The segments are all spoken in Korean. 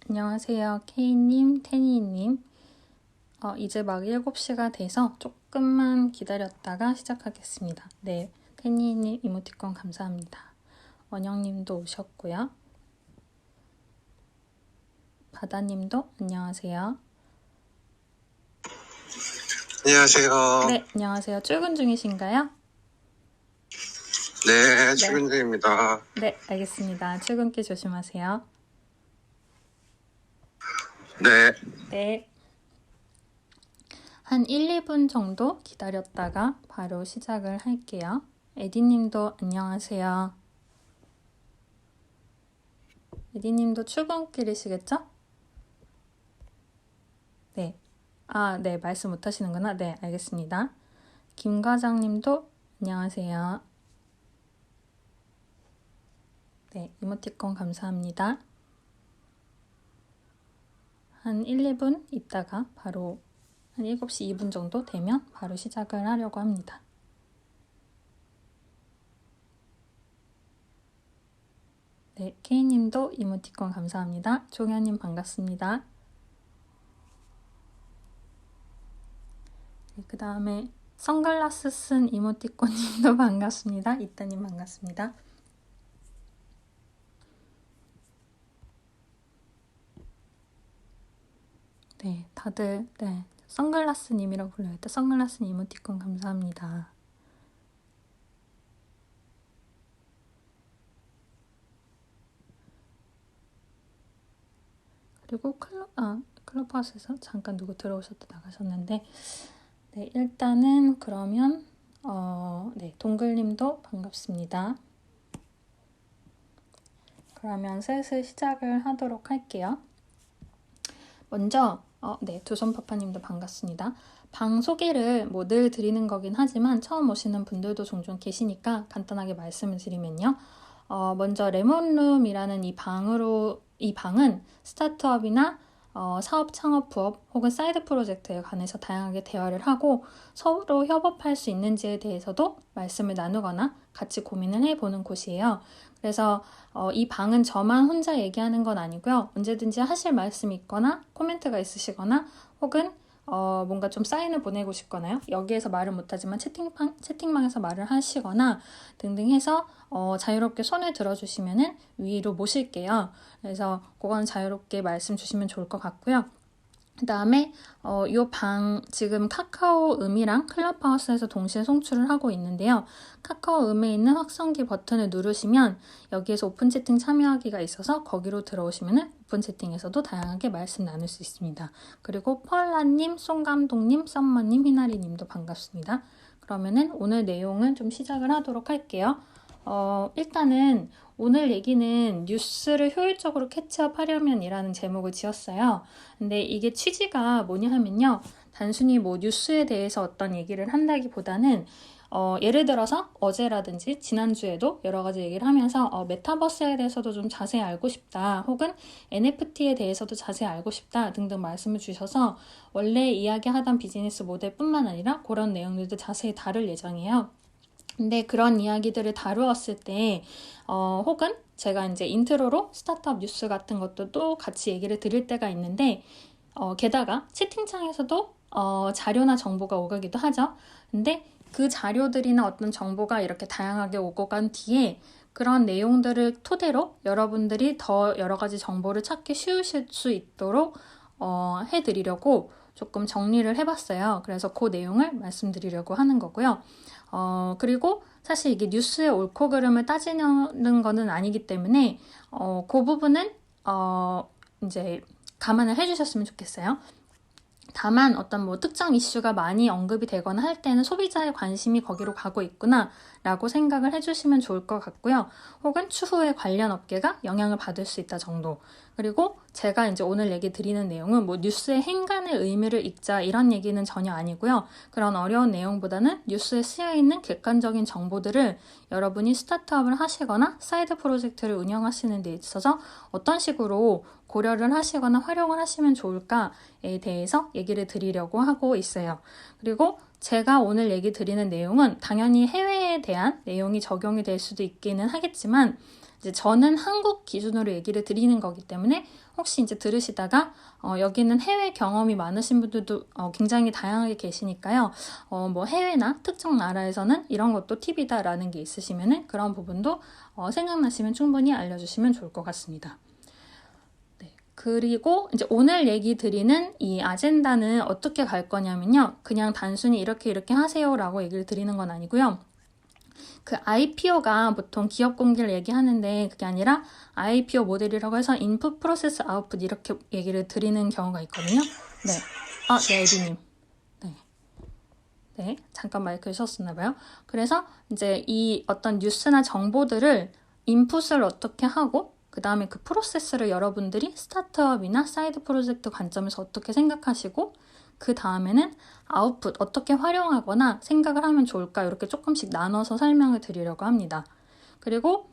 안녕하세요. K님, 테니님. 이제 막 7시가 돼서 조금만 기다렸다가 시작하겠습니다. 네, 테니님 이모티콘 감사합니다. 원영님도 오셨고요. 바다님도 안녕하세요. 안녕하세요. 네, 안녕하세요. 출근 중이신가요? 네, 출근 중입니다. 네, 알겠습니다. 출근길 조심하세요. 네. 네. 한 1, 2분 정도 기다렸다가 바로 시작을 할게요. 에디님도 안녕하세요. 에디님도 출근길이시겠죠? 네. 네, 말씀 못 하시는구나. 네, 알겠습니다. 김 과장님도 안녕하세요. 네, 이모티콘 감사합니다. 한 1, 2분 있다가 바로 한 7시 2분 정도 되면 바로 시작을 하려고 합니다. 네, K님도 이모티콘 감사합니다. 종현님 반갑습니다. 네, 그 다음에 선글라스 쓴 이모티콘님도 반갑습니다. 이따님 반갑습니다. 네, 다들 네, 선글라스님이라고 불러야겠다. 선글라스님 이모티콘 감사합니다. 그리고 클럽하우스에서 잠깐 누구 들어오셨다 나가셨는데 네, 일단은 그러면 네, 동글님도 반갑습니다. 그러면 슬슬 시작을 하도록 할게요. 먼저 네, 두손파파님도 반갑습니다. 방 소개를 늘 드리는 거긴 하지만 처음 오시는 분들도 종종 계시니까 간단하게 말씀을 드리면요. 먼저 레몬룸이라는 이 방은 스타트업이나 사업 창업 부업 혹은 사이드 프로젝트에 관해서 다양하게 대화를 하고 서로 협업할 수 있는지에 대해서도 말씀을 나누거나 같이 고민을 해보는 곳이에요. 그래서 이 방은 저만 혼자 얘기하는 건 아니고요. 언제든지 하실 말씀이 있거나 코멘트가 있으시거나 혹은 뭔가 좀 사인을 보내고 싶거나요. 여기에서 말을 못하지만 채팅방에서 말을 하시거나 등등 해서 자유롭게 손을 들어주시면은 위로 모실게요. 그래서 그건 자유롭게 말씀 주시면 좋을 것 같고요. 그 다음에 이 방 지금 카카오음이랑 클럽하우스에서 동시에 송출을 하고 있는데요. 카카오음에 있는 확성기 버튼을 누르시면 여기에서 오픈 채팅 참여하기가 있어서 거기로 들어오시면 오픈 채팅에서도 다양하게 말씀 나눌 수 있습니다. 그리고 펄라님, 송감독님, 썸머님, 희나리님도 반갑습니다. 그러면은 오늘 내용은 좀 시작을 하도록 할게요. 일단은 오늘 얘기는 뉴스를 효율적으로 캐치업하려면이라는 제목을 지었어요. 근데 이게 취지가 뭐냐 하면요. 단순히 뉴스에 대해서 어떤 얘기를 한다기보다는 예를 들어서 어제라든지 지난주에도 여러 가지 얘기를 하면서 메타버스에 대해서도 좀 자세히 알고 싶다 혹은 NFT에 대해서도 자세히 알고 싶다 등등 말씀을 주셔서 원래 이야기하던 비즈니스 모델뿐만 아니라 그런 내용들도 자세히 다룰 예정이에요. 근데 그런 이야기들을 다루었을 때 혹은 제가 이제 인트로로 스타트업 뉴스 같은 것도 또 같이 얘기를 드릴 때가 있는데 게다가 채팅창에서도 자료나 정보가 오가기도 하죠. 근데 그 자료들이나 어떤 정보가 이렇게 다양하게 오고 간 뒤에 그런 내용들을 토대로 여러분들이 더 여러 가지 정보를 찾기 쉬우실 수 있도록 해드리려고 조금 정리를 해봤어요. 그래서 그 내용을 말씀드리려고 하는 거고요. 그리고 사실 이게 뉴스의 옳고 그름을 따지는 거는 아니기 때문에 그 부분은 이제 감안을 해주셨으면 좋겠어요. 다만 어떤 특정 이슈가 많이 언급이 되거나 할 때는 소비자의 관심이 거기로 가고 있구나 라고 생각을 해주시면 좋을 것 같고요. 혹은 추후에 관련 업계가 영향을 받을 수 있다 정도. 그리고 제가 이제 오늘 얘기 드리는 내용은 뉴스의 행간의 의미를 읽자 이런 얘기는 전혀 아니고요. 그런 어려운 내용보다는 뉴스에 쓰여있는 객관적인 정보들을 여러분이 스타트업을 하시거나 사이드 프로젝트를 운영하시는 데 있어서 어떤 식으로 고려를 하시거나 활용을 하시면 좋을까에 대해서 얘기를 드리려고 하고 있어요. 그리고 제가 오늘 얘기 드리는 내용은 당연히 해외에 대한 내용이 적용이 될 수도 있기는 하겠지만 이제 저는 한국 기준으로 얘기를 드리는 거기 때문에 혹시 이제 들으시다가 여기는 해외 경험이 많으신 분들도 굉장히 다양하게 계시니까요. 뭐 해외나 특정 나라에서는 이런 것도 팁이다라는 게 있으시면은 그런 부분도 생각나시면 충분히 알려주시면 좋을 것 같습니다. 네. 그리고 이제 오늘 얘기 드리는 이 아젠다는 어떻게 갈 거냐면요. 그냥 단순히 이렇게 하세요라고 얘기를 드리는 건 아니고요. 그 IPO가 보통 기업 공개를 얘기하는데 그게 아니라 IPO 모델이라고 해서 인풋, 프로세스, 아웃풋 이렇게 얘기를 드리는 경우가 있거든요. 네. 네, 에디님. 네, 잠깐 마이크를 셨었나 봐요. 그래서 이제 이 어떤 뉴스나 정보들을 인풋을 어떻게 하고 그 다음에 그 프로세스를 여러분들이 스타트업이나 사이드 프로젝트 관점에서 어떻게 생각하시고 그 다음에는 아웃풋 어떻게 활용하거나 생각을 하면 좋을까 이렇게 조금씩 나눠서 설명을 드리려고 합니다. 그리고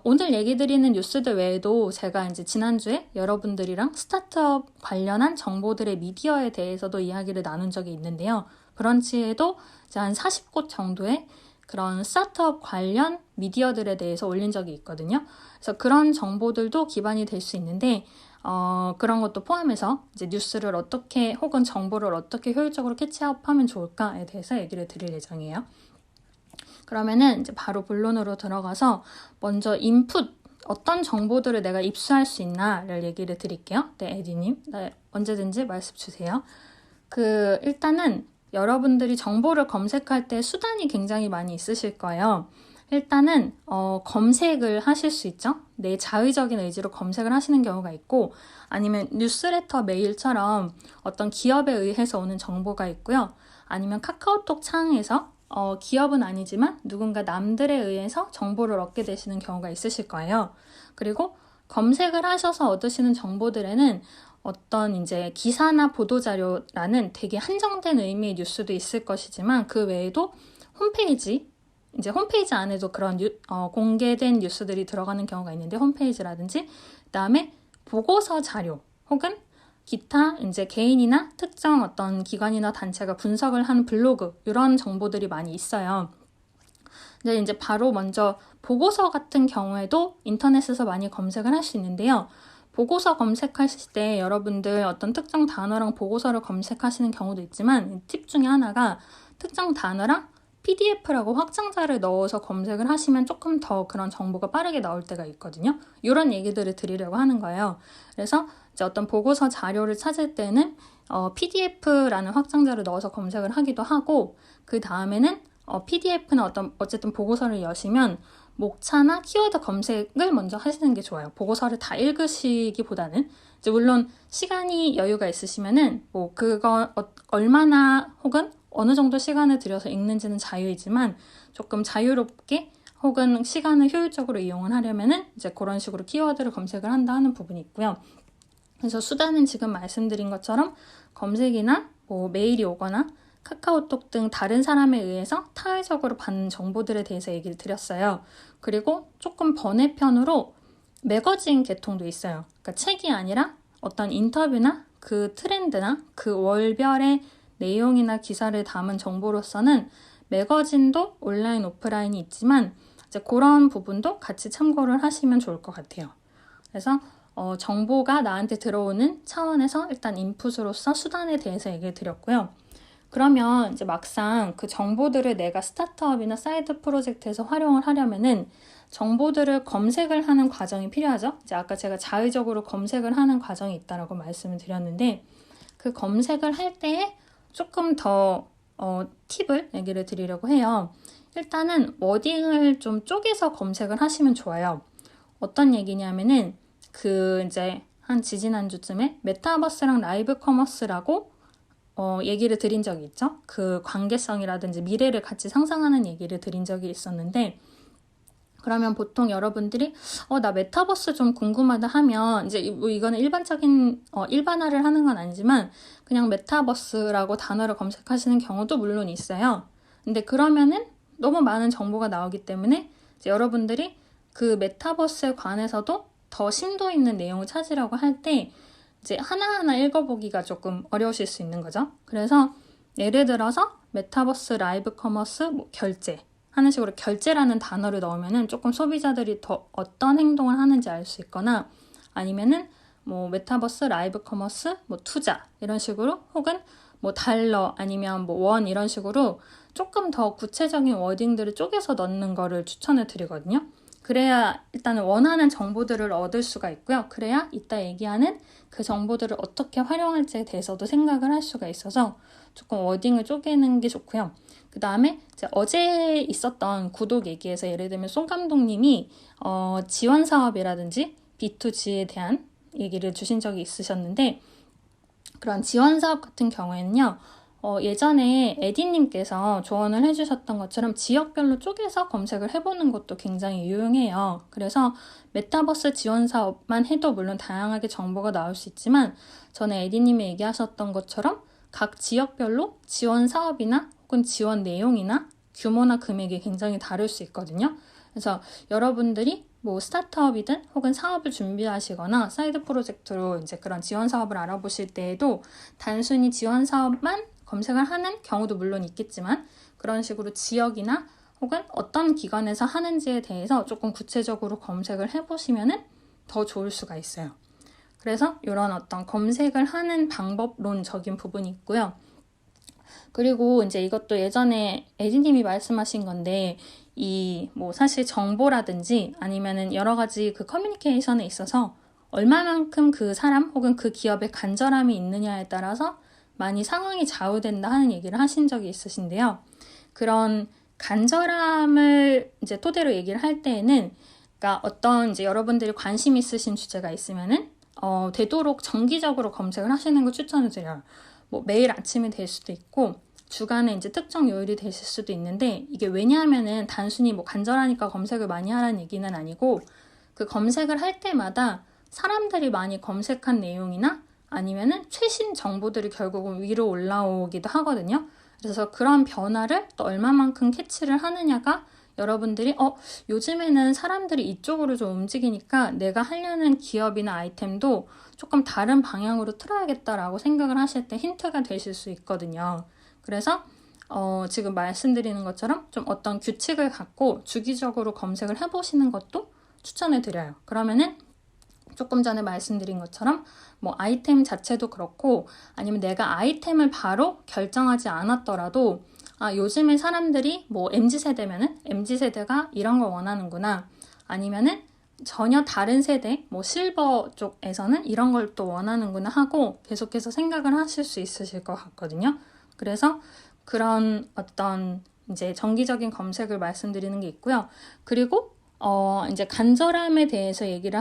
오늘 얘기 드리는 뉴스들 외에도 제가 이제 지난주에 여러분들이랑 스타트업 관련한 정보들의 미디어에 대해서도 이야기를 나눈 적이 있는데요. 브런치에도 이제 한 40곳 정도의 그런 스타트업 관련 미디어들에 대해서 올린 적이 있거든요. 그래서 그런 정보들도 기반이 될 수 있는데 그런 것도 포함해서 이제 뉴스를 어떻게 혹은 정보를 어떻게 효율적으로 캐치업하면 좋을까에 대해서 얘기를 드릴 예정이에요. 그러면은 이제 바로 본론으로 들어가서 먼저 인풋 어떤 정보들을 내가 입수할 수 있나를 얘기를 드릴게요. 네, 에디님. 네, 언제든지 말씀 주세요. 일단은 여러분들이 정보를 검색할 때 수단이 굉장히 많이 있으실 거예요. 일단은 검색을 하실 수 있죠. 내 자의적인 의지로 검색을 하시는 경우가 있고 아니면 뉴스레터 메일처럼 어떤 기업에 의해서 오는 정보가 있고요. 아니면 카카오톡 창에서 기업은 아니지만 누군가 남들에 의해서 정보를 얻게 되시는 경우가 있으실 거예요. 그리고 검색을 하셔서 얻으시는 정보들에는 어떤 이제 기사나 보도자료라는 되게 한정된 의미의 뉴스도 있을 것이지만 그 외에도 홈페이지 안에도 그런 공개된 뉴스들이 들어가는 경우가 있는데 홈페이지라든지 그다음에 보고서 자료 혹은 기타 이제 개인이나 특정 어떤 기관이나 단체가 분석을 한 블로그 이런 정보들이 많이 있어요. 근데 이제 바로 먼저 보고서 같은 경우에도 인터넷에서 많이 검색을 할 수 있는데요. 보고서 검색하실 때 여러분들 어떤 특정 단어랑 보고서를 검색하시는 경우도 있지만 팁 중에 하나가 특정 단어랑 PDF라고 확장자를 넣어서 검색을 하시면 조금 더 그런 정보가 빠르게 나올 때가 있거든요. 이런 얘기들을 드리려고 하는 거예요. 그래서 이제 어떤 보고서 자료를 찾을 때는 PDF라는 확장자를 넣어서 검색을 하기도 하고 그 다음에는 PDF나 어쨌든 보고서를 여시면 목차나 키워드 검색을 먼저 하시는 게 좋아요. 보고서를 다 읽으시기보다는 이제 물론 시간이 여유가 있으시면은 뭐 그거 얼마나 혹은 어느 정도 시간을 들여서 읽는지는 자유이지만 조금 자유롭게 혹은 시간을 효율적으로 이용을 하려면은 이제 그런 식으로 키워드를 검색을 한다 하는 부분이 있고요. 그래서 수단은 지금 말씀드린 것처럼 검색이나 뭐 메일이 오거나 카카오톡 등 다른 사람에 의해서 타의적으로 받는 정보들에 대해서 얘기를 드렸어요. 그리고 조금 번외편으로 매거진 계통도 있어요. 그러니까 책이 아니라 어떤 인터뷰나 그 트렌드나 그 월별의 내용이나 기사를 담은 정보로서는 매거진도 온라인, 오프라인이 있지만 이제 그런 부분도 같이 참고를 하시면 좋을 것 같아요. 그래서 정보가 나한테 들어오는 차원에서 일단 인풋으로서 수단에 대해서 얘기를 드렸고요. 그러면 이제 막상 그 정보들을 내가 스타트업이나 사이드 프로젝트에서 활용을 하려면은 정보들을 검색을 하는 과정이 필요하죠. 이제 아까 제가 자의적으로 검색을 하는 과정이 있다라고 말씀을 드렸는데 그 검색을 할 때에 조금 더 팁을 얘기를 드리려고 해요. 일단은 워딩을 좀 쪼개서 검색을 하시면 좋아요. 어떤 얘기냐면은 이제 한 지지난주쯤에 메타버스랑 라이브 커머스라고 얘기를 드린 적이 있죠. 그 관계성이라든지 미래를 같이 상상하는 얘기를 드린 적이 있었는데 그러면 보통 여러분들이 나 메타버스 좀 궁금하다 하면 이제 뭐 이거는 일반적인 일반화를 하는 건 아니지만 그냥 메타버스라고 단어를 검색하시는 경우도 물론 있어요. 근데 그러면은 너무 많은 정보가 나오기 때문에 이제 여러분들이 그 메타버스에 관해서도 더 심도 있는 내용을 찾으려고 할 때 이제 하나하나 읽어보기가 조금 어려우실 수 있는 거죠. 그래서 예를 들어서 메타버스, 라이브 커머스, 뭐 결제 하는 식으로 결제라는 단어를 넣으면은 조금 소비자들이 더 어떤 행동을 하는지 알 수 있거나 아니면은 뭐 메타버스, 라이브 커머스, 뭐 투자 이런 식으로 혹은 뭐 달러 아니면 뭐 원 이런 식으로 조금 더 구체적인 워딩들을 쪼개서 넣는 거를 추천을 드리거든요. 그래야 일단은 원하는 정보들을 얻을 수가 있고요. 그래야 이따 얘기하는 그 정보들을 어떻게 활용할지에 대해서도 생각을 할 수가 있어서 조금 워딩을 쪼개는 게 좋고요. 그 다음에 어제 있었던 구독 얘기에서 예를 들면 송 감독님이 지원 사업이라든지 B2G에 대한 얘기를 주신 적이 있으셨는데 그런 지원 사업 같은 경우에는요. 예전에 에디님께서 조언을 해주셨던 것처럼 지역별로 쪼개서 검색을 해보는 것도 굉장히 유용해요. 그래서 메타버스 지원 사업만 해도 물론 다양하게 정보가 나올 수 있지만 전에 에디님이 얘기하셨던 것처럼 각 지역별로 지원 사업이나 혹은 지원 내용이나 규모나 금액이 굉장히 다를 수 있거든요. 그래서 여러분들이 뭐 스타트업이든 혹은 사업을 준비하시거나 사이드 프로젝트로 이제 그런 지원 사업을 알아보실 때에도 단순히 지원 사업만 검색을 하는 경우도 물론 있겠지만 그런 식으로 지역이나 혹은 어떤 기관에서 하는지에 대해서 조금 구체적으로 검색을 해보시면은 더 좋을 수가 있어요. 그래서 이런 어떤 검색을 하는 방법론적인 부분이 있고요. 그리고 이제 이것도 예전에 에디님이 말씀하신 건데 이 뭐 사실 정보라든지 아니면은 여러 가지 그 커뮤니케이션에 있어서 얼마만큼 그 사람 혹은 그 기업에 간절함이 있느냐에 따라서 많이 상황이 좌우된다 하는 얘기를 하신 적이 있으신데요. 그런 간절함을 이제 토대로 얘기를 할 때에는 그러니까 어떤 이제 여러분들이 관심 있으신 주제가 있으면은 되도록 정기적으로 검색을 하시는 걸 추천을 드려요. 뭐 매일 아침이 될 수도 있고 주간에 이제 특정 요일이 되실 수도 있는데 이게 왜냐하면은 단순히 뭐 간절하니까 검색을 많이 하라는 얘기는 아니고 그 검색을 할 때마다 사람들이 많이 검색한 내용이나 아니면은 최신 정보들이 결국은 위로 올라오기도 하거든요. 그래서 그런 변화를 또 얼마만큼 캐치를 하느냐가 여러분들이 요즘에는 사람들이 이쪽으로 좀 움직이니까 내가 하려는 기업이나 아이템도 조금 다른 방향으로 틀어야겠다라고 생각을 하실 때 힌트가 되실 수 있거든요. 그래서 지금 말씀드리는 것처럼 좀 어떤 규칙을 갖고 주기적으로 검색을 해보시는 것도 추천을 드려요. 그러면은 조금 전에 말씀드린 것처럼 뭐 아이템 자체도 그렇고 아니면 내가 아이템을 바로 결정하지 않았더라도 요즘에 사람들이 뭐 MZ세대면은 MZ세대가 이런 걸 원하는구나 아니면은 전혀 다른 세대 뭐 실버 쪽에서는 이런 걸 또 원하는구나 하고 계속해서 생각을 하실 수 있으실 것 같거든요. 그래서 그런 어떤 이제 정기적인 검색을 말씀드리는 게 있고요. 그리고 이제 간절함에 대해서 얘기를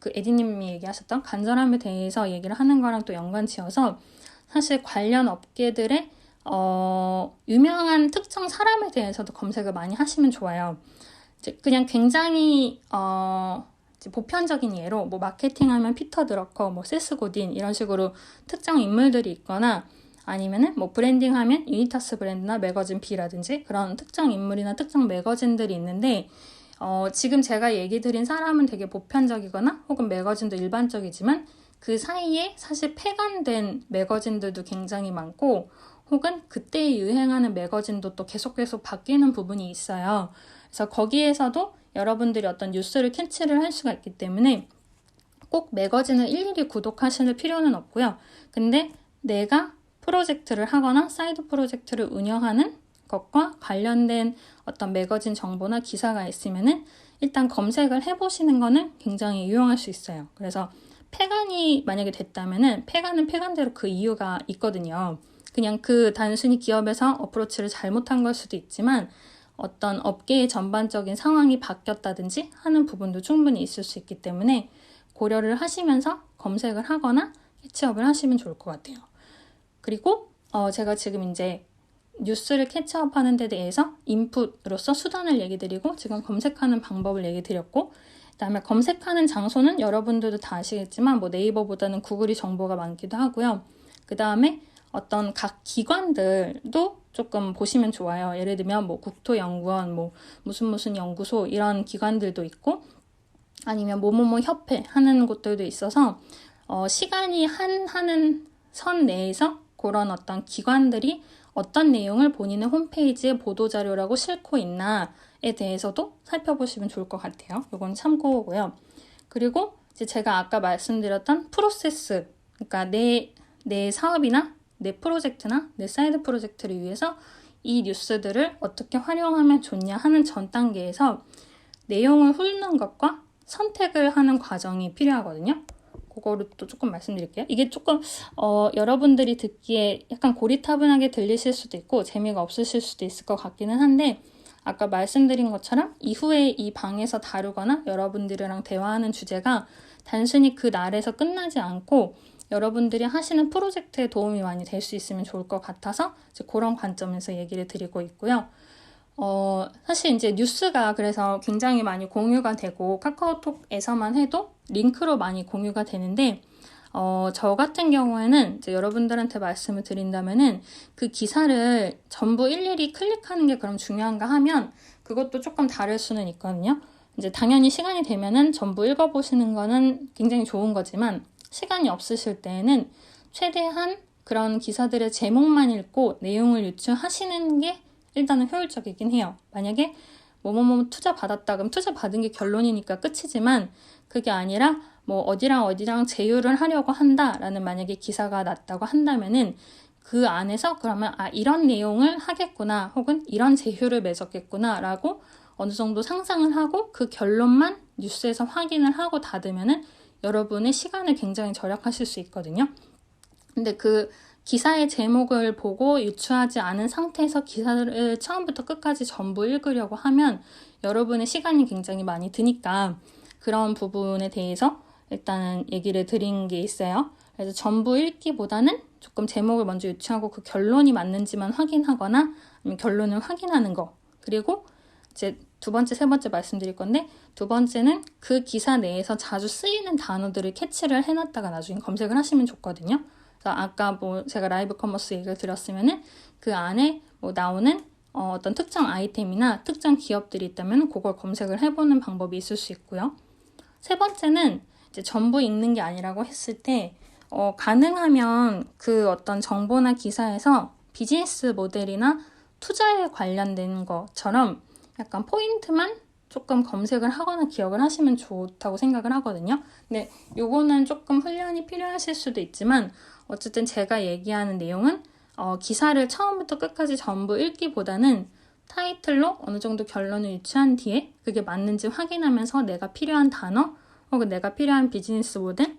그 에디님이 얘기하셨던 간절함에 대해서 얘기를 하는 거랑 또 연관지어서 사실 관련 업계들의 유명한 특정 사람에 대해서도 검색을 많이 하시면 좋아요. 이제 그냥 굉장히 이제 보편적인 예로 뭐 마케팅하면 피터 드러커, 뭐 세스 고딘 이런 식으로 특정 인물들이 있거나 아니면은 뭐 브랜딩하면 유니타스 브랜드나 매거진 B라든지 그런 특정 인물이나 특정 매거진들이 있는데 지금 제가 얘기 드린 사람은 되게 보편적이거나 혹은 매거진도 일반적이지만 그 사이에 사실 폐간된 매거진들도 굉장히 많고 혹은 그때 유행하는 매거진도 또 계속 바뀌는 부분이 있어요. 그래서 거기에서도 여러분들이 어떤 뉴스를 캐치를 할 수가 있기 때문에 꼭 매거진을 일일이 구독하실 필요는 없고요. 근데 내가 프로젝트를 하거나 사이드 프로젝트를 운영하는 것과 관련된 어떤 매거진 정보나 기사가 있으면은 일단 검색을 해보시는 거는 굉장히 유용할 수 있어요. 그래서 폐간이 만약에 됐다면은 폐간은 폐간대로 그 이유가 있거든요. 그냥 그 단순히 기업에서 어프로치를 잘못한 걸 수도 있지만 어떤 업계의 전반적인 상황이 바뀌었다든지 하는 부분도 충분히 있을 수 있기 때문에 고려를 하시면서 검색을 하거나 캐치업을 하시면 좋을 것 같아요. 그리고 제가 지금 이제 뉴스를 캐치업하는 데 대해서 인풋으로서 수단을 얘기 드리고 지금 검색하는 방법을 얘기 드렸고 그 다음에 검색하는 장소는 여러분들도 다 아시겠지만 뭐 네이버보다는 구글이 정보가 많기도 하고요. 그 다음에 어떤 각 기관들도 조금 보시면 좋아요. 예를 들면 뭐 국토연구원, 뭐 무슨 연구소 이런 기관들도 있고 아니면 뭐뭐뭐 협회 하는 곳들도 있어서 시간이 하는 선 내에서 그런 어떤 기관들이 어떤 내용을 본인의 홈페이지에 보도자료라고 싣고 있나에 대해서도 살펴보시면 좋을 것 같아요. 이건 참고고요. 그리고 이제 제가 아까 말씀드렸던 프로세스, 그러니까 내 사업이나 내 프로젝트나 내 사이드 프로젝트를 위해서 이 뉴스들을 어떻게 활용하면 좋냐 하는 전 단계에서 내용을 훑는 것과 선택을 하는 과정이 필요하거든요. 그거를 또 조금 말씀드릴게요. 이게 조금 여러분들이 듣기에 약간 고리타분하게 들리실 수도 있고 재미가 없으실 수도 있을 것 같기는 한데, 아까 말씀드린 것처럼 이후에 이 방에서 다루거나 여러분들이랑 대화하는 주제가 단순히 그 날에서 끝나지 않고 여러분들이 하시는 프로젝트에 도움이 많이 될 수 있으면 좋을 것 같아서 이제 그런 관점에서 얘기를 드리고 있고요. 사실 이제 뉴스가 그래서 굉장히 많이 공유가 되고 카카오톡에서만 해도 링크로 많이 공유가 되는데, 저 같은 경우에는 이제 여러분들한테 말씀을 드린다면은 그 기사를 전부 일일이 클릭하는 게 그럼 중요한가 하면 그것도 조금 다를 수는 있거든요. 이제 당연히 시간이 되면은 전부 읽어보시는 거는 굉장히 좋은 거지만, 시간이 없으실 때에는 최대한 그런 기사들의 제목만 읽고 내용을 유추하시는 게 일단은 효율적이긴 해요. 만약에 뭐뭐뭐 투자 받았다 그럼 투자 받은 게 결론이니까 끝이지만, 그게 아니라 뭐 어디랑 어디랑 제휴를 하려고 한다라는 만약에 기사가 났다고 한다면은 그 안에서 그러면 이런 내용을 하겠구나 혹은 이런 제휴를 맺었겠구나 라고 어느 정도 상상을 하고 그 결론만 뉴스에서 확인을 하고 닫으면은 여러분의 시간을 굉장히 절약하실 수 있거든요. 근데 그 기사의 제목을 보고 유추하지 않은 상태에서 기사를 처음부터 끝까지 전부 읽으려고 하면 여러분의 시간이 굉장히 많이 드니까 그런 부분에 대해서 일단은 얘기를 드린 게 있어요. 그래서 전부 읽기보다는 조금 제목을 먼저 유추하고 그 결론이 맞는지만 확인하거나 아니면 결론을 확인하는 거. 그리고 이제 두 번째, 세 번째 말씀드릴 건데, 두 번째는 그 기사 내에서 자주 쓰이는 단어들을 캐치를 해놨다가 나중에 검색을 하시면 좋거든요. 그래서 아까 뭐 제가 라이브 커머스 얘기를 드렸으면은 그 안에 뭐 나오는 어떤 특정 아이템이나 특정 기업들이 있다면 그걸 검색을 해보는 방법이 있을 수 있고요. 세 번째는 이제 전부 읽는 게 아니라고 했을 때 가능하면 그 어떤 정보나 기사에서 비즈니스 모델이나 투자에 관련된 것처럼 약간 포인트만 조금 검색을 하거나 기억을 하시면 좋다고 생각을 하거든요. 근데 요거는 조금 훈련이 필요하실 수도 있지만 어쨌든 제가 얘기하는 내용은 기사를 처음부터 끝까지 전부 읽기보다는 타이틀로 어느 정도 결론을 유추한 뒤에 그게 맞는지 확인하면서 내가 필요한 단어 혹은 내가 필요한 비즈니스 모델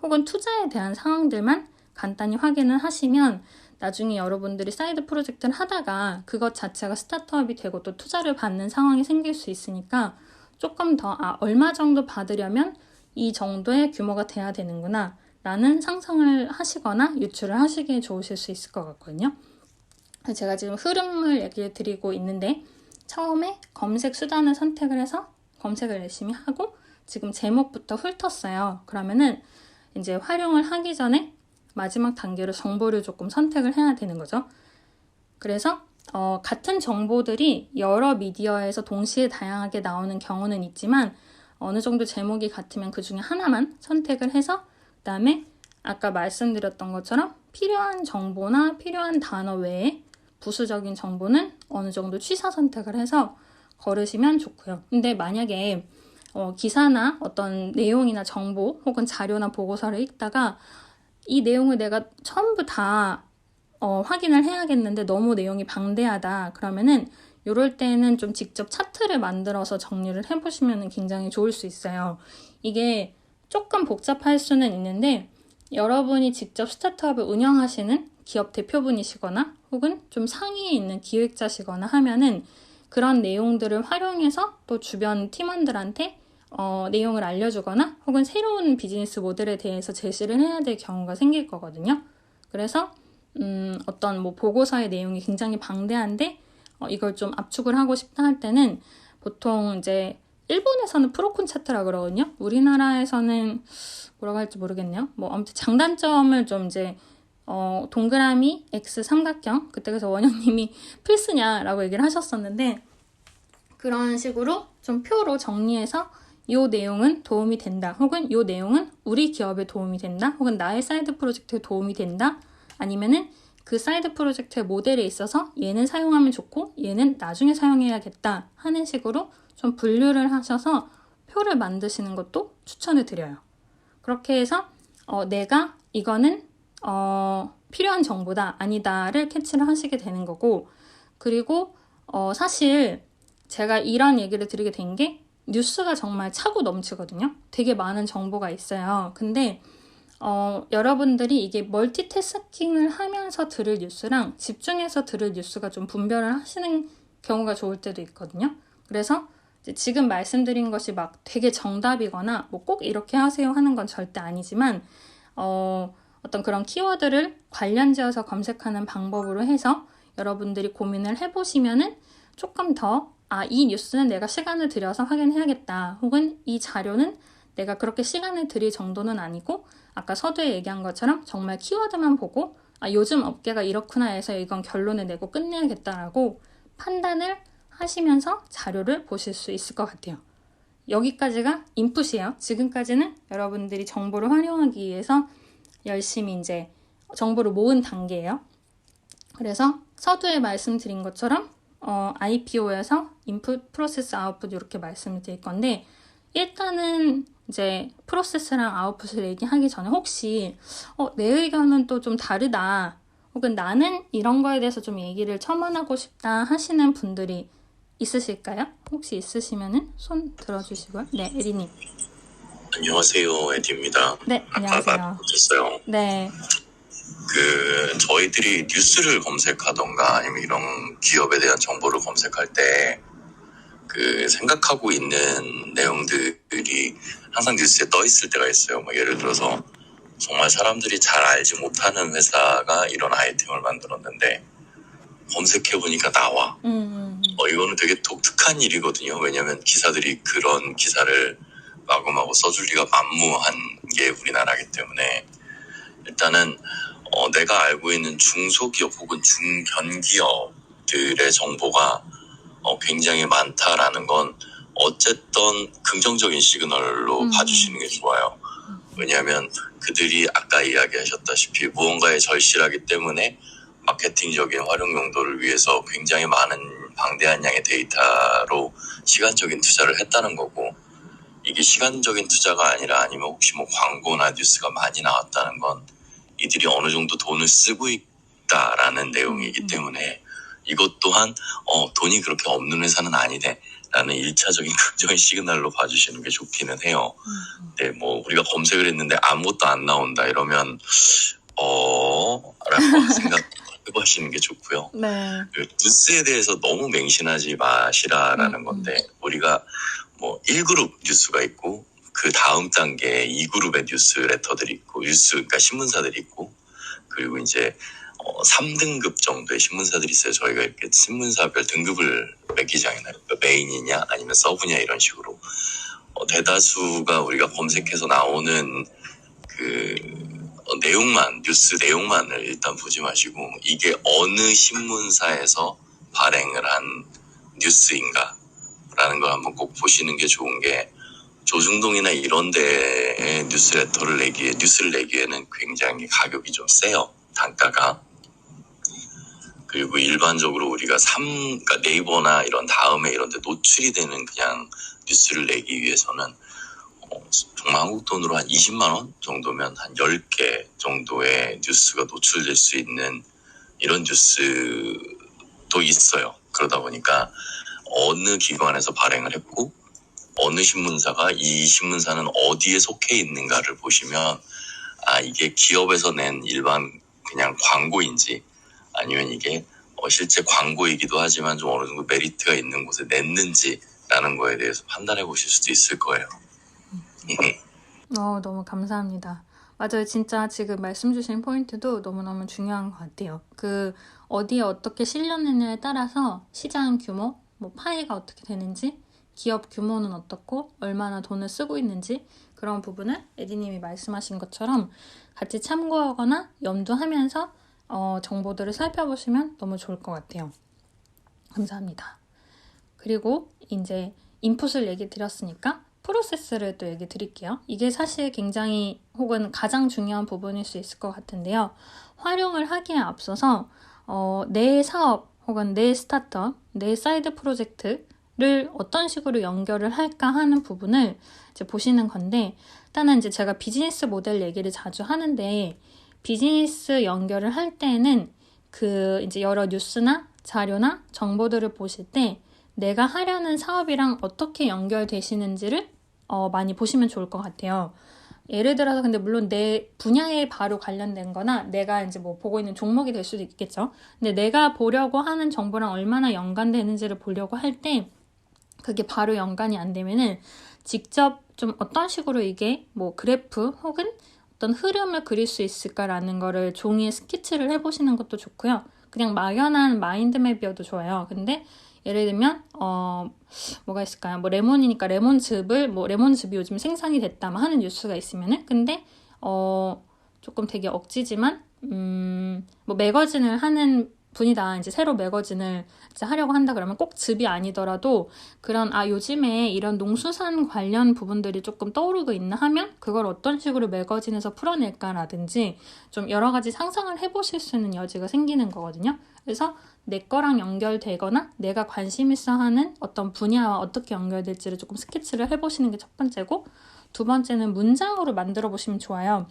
혹은 투자에 대한 상황들만 간단히 확인을 하시면 나중에 여러분들이 사이드 프로젝트를 하다가 그것 자체가 스타트업이 되고 또 투자를 받는 상황이 생길 수 있으니까 조금 더 얼마 정도 받으려면 이 정도의 규모가 돼야 되는구나 라는 상상을 하시거나 유추를 하시기에 좋으실 수 있을 것 같거든요. 제가 지금 흐름을 얘기를 드리고 있는데, 처음에 검색 수단을 선택을 해서 검색을 열심히 하고 지금 제목부터 훑었어요. 그러면은 이제 활용을 하기 전에 마지막 단계로 정보를 조금 선택을 해야 되는 거죠. 그래서 같은 정보들이 여러 미디어에서 동시에 다양하게 나오는 경우는 있지만 어느 정도 제목이 같으면 그 중에 하나만 선택을 해서 그다음에 아까 말씀드렸던 것처럼 필요한 정보나 필요한 단어 외에 부수적인 정보는 어느 정도 취사 선택을 해서 걸으시면 좋고요. 근데 만약에 기사나 어떤 내용이나 정보 혹은 자료나 보고서를 읽다가 이 내용을 내가 전부 다 확인을 해야겠는데 너무 내용이 방대하다 그러면은 이럴 때는 좀 직접 차트를 만들어서 정리를 해보시면 굉장히 좋을 수 있어요. 이게 조금 복잡할 수는 있는데 여러분이 직접 스타트업을 운영하시는 기업 대표분이시거나 혹은 좀 상위에 있는 기획자시거나 하면은 그런 내용들을 활용해서 또 주변 팀원들한테 내용을 알려주거나 혹은 새로운 비즈니스 모델에 대해서 제시를 해야 될 경우가 생길 거거든요. 그래서 어떤 뭐 보고서의 내용이 굉장히 방대한데 이걸 좀 압축을 하고 싶다 할 때는 보통 이제 일본에서는 프로콘 차트라 그러거든요. 우리나라에서는 뭐라고 할지 모르겠네요. 뭐 아무튼 장단점을 좀 이제 동그라미 X 삼각형, 그때 그래서 원영님이 필수냐라고 얘기를 하셨었는데 그런 식으로 좀 표로 정리해서 이 내용은 도움이 된다 혹은 이 내용은 우리 기업에 도움이 된다 혹은 나의 사이드 프로젝트에 도움이 된다 아니면은 그 사이드 프로젝트의 모델에 있어서 얘는 사용하면 좋고 얘는 나중에 사용해야겠다 하는 식으로 좀 분류를 하셔서 표를 만드시는 것도 추천을 드려요. 그렇게 해서 내가 이거는 필요한 정보다 아니다를 캐치를 하시게 되는 거고, 그리고 사실 제가 이런 얘기를 드리게 된 게 뉴스가 정말 차고 넘치거든요. 되게 많은 정보가 있어요. 근데 여러분들이 이게 멀티태스킹을 하면서 들을 뉴스랑 집중해서 들을 뉴스가 좀 분별을 하시는 경우가 좋을 때도 있거든요. 그래서 지금 말씀드린 것이 막 되게 정답이거나 뭐 꼭 이렇게 하세요 하는 건 절대 아니지만 어떤 그런 키워드를 관련지어서 검색하는 방법으로 해서 여러분들이 고민을 해보시면은 조금 더 이 뉴스는 내가 시간을 들여서 확인해야겠다, 혹은 이 자료는 내가 그렇게 시간을 들일 정도는 아니고 아까 서두에 얘기한 것처럼 정말 키워드만 보고 요즘 업계가 이렇구나 해서 이건 결론을 내고 끝내야겠다라고 판단을 하시면서 자료를 보실 수 있을 것 같아요. 여기까지가 인풋이에요. 지금까지는 여러분들이 정보를 활용하기 위해서 열심히 이제 정보를 모은 단계예요. 그래서 서두에 말씀드린 것처럼 IPO에서 인풋, 프로세스, 아웃풋 이렇게 말씀을 드릴 건데, 일단은 이제 프로세스랑 아웃풋을 얘기하기 전에 혹시 내 의견은 또 좀 다르다, 혹은 나는 이런 거에 대해서 좀 얘기를 첨언하고 싶다 하시는 분들이 있으실까요? 혹시 있으시면은 손 들어주시고요. 네, 에리님. 안녕하세요, 에디입니다. 네, 안녕하세요. 됐어요. 네. 저희들이 뉴스를 검색하던가 아니면 이런 기업에 대한 정보를 검색할 때 생각하고 있는 내용들이 항상 뉴스에 떠 있을 때가 있어요. 뭐 예를 들어서 정말 사람들이 잘 알지 못하는 회사가 이런 아이템을 만들었는데 검색해보니까 나와. 이거는 되게 독특한 일이거든요. 왜냐하면 기사들이 그런 기사를 마구마구 써줄 리가 만무한 게 우리나라이기 때문에, 일단은 내가 알고 있는 중소기업 혹은 중견기업들의 정보가 굉장히 많다라는 건 어쨌든 긍정적인 시그널로 봐주시는 게 좋아요. 왜냐하면 그들이 아까 이야기하셨다시피 무언가에 절실하기 때문에 마케팅적인 활용 용도를 위해서 굉장히 많은 방대한 양의 데이터로 시간적인 투자를 했다는 거고, 이게 시간적인 투자가 아니라 아니면 혹시 뭐 광고나 뉴스가 많이 나왔다는 건 이들이 어느 정도 돈을 쓰고 있다라는 내용이기 때문에 이것 또한 돈이 그렇게 없는 회사는 아니네 라는 1차적인 긍정의 시그널로 봐주시는 게 좋기는 해요. 네, 뭐 우리가 검색을 했는데 아무것도 안 나온다 이러면 라고 생각해보시는 게 좋고요. 네. 뉴스에 대해서 너무 맹신하지 마시라라는 건데, 우리가 뭐 1그룹 뉴스가 있고 그 다음 단계에 2그룹의 뉴스레터들이 있고 그러니까 신문사들이 있고, 그리고 이제 3등급 정도의 신문사들이 있어요. 저희가 이렇게 신문사별 등급을 매기잖아요. 메인이냐 아니면 서브냐 이런 식으로. 대다수가 우리가 검색해서 나오는 내용만, 뉴스 내용만을 일단 보지 마시고 이게 어느 신문사에서 발행을 한 뉴스인가 라는 걸 한번 꼭 보시는 게 좋은 게, 조중동이나 이런 데에 뉴스를 내기에는 굉장히 가격이 좀 세요. 단가가. 그리고 일반적으로 우리가 그러니까 네이버나 이런 다음에 이런 데 노출이 되는 그냥 뉴스를 내기 위해서는 정말 한국 돈으로 한 20만 원 정도면 한 10개 정도의 뉴스가 노출될 수 있는 이런 뉴스도 있어요. 그러다 보니까 어느 기관에서 발행을 했고 어느 신문사가 이 신문사는 어디에 속해 있는가를 보시면 이게 기업에서 낸 일반 그냥 광고인지 아니면 이게 실제 광고이기도 하지만 좀 어느 정도 메리트가 있는 곳에 냈는지라는 거에 대해서 판단해 보실 수도 있을 거예요. 너무 감사합니다. 맞아요. 진짜 지금 말씀 주신 포인트도 너무너무 중요한 것 같아요. 어디에 어떻게 실렸느냐에 따라서 시장 규모, 뭐 파이가 어떻게 되는지, 기업 규모는 어떻고 얼마나 돈을 쓰고 있는지, 그런 부분을 에디님이 말씀하신 것처럼 같이 참고하거나 염두하면서 정보들을 살펴보시면 너무 좋을 것 같아요. 감사합니다. 그리고 이제 인풋을 얘기 드렸으니까 프로세스를 또 얘기 드릴게요. 이게 사실 굉장히 혹은 가장 중요한 부분일 수 있을 것 같은데요. 활용을 하기에 앞서서 내 사업 혹은 내 스타트업, 내 사이드 프로젝트를 어떤 식으로 연결을 할까 하는 부분을 이제 보시는 건데, 일단은 이제 제가 비즈니스 모델 얘기를 자주 하는데, 비즈니스 연결을 할 때는 그 이제 여러 뉴스나 자료나 정보들을 보실 때 내가 하려는 사업이랑 어떻게 연결되시는지를 많이 보시면 좋을 것 같아요. 예를 들어서 근데 물론 내 분야에 바로 관련된 거나 내가 이제 뭐 보고 있는 종목이 될 수도 있겠죠. 근데 내가 보려고 하는 정보랑 얼마나 연관되는지를 보려고 할 때 그게 바로 연관이 안 되면은 직접 좀 어떤 식으로 이게 뭐 그래프 혹은 어떤 흐름을 그릴 수 있을까라는 거를 종이에 스케치를 해보시는 것도 좋고요. 그냥 막연한 마인드맵이어도 좋아요. 근데 예를 들면 뭐가 있을까요? 뭐 레몬이니까 레몬즙이 요즘 생산이 됐다 하는 뉴스가 있으면은 근데 조금 되게 억지지만 뭐 매거진을 하는 분이다. 이제 새로 매거진을 이제 하려고 한다 그러면 꼭 즙이 아니더라도 그런 요즘에 이런 농수산 관련 부분들이 조금 떠오르고 있나 하면 그걸 어떤 식으로 매거진에서 풀어낼까라든지 좀 여러 가지 상상을 해보실 수 있는 여지가 생기는 거거든요. 그래서 내 거랑 연결되거나 내가 관심 있어 하는 어떤 분야와 어떻게 연결될지를 조금 스케치를 해보시는 게 첫 번째고, 두 번째는 문장으로 만들어 보시면 좋아요.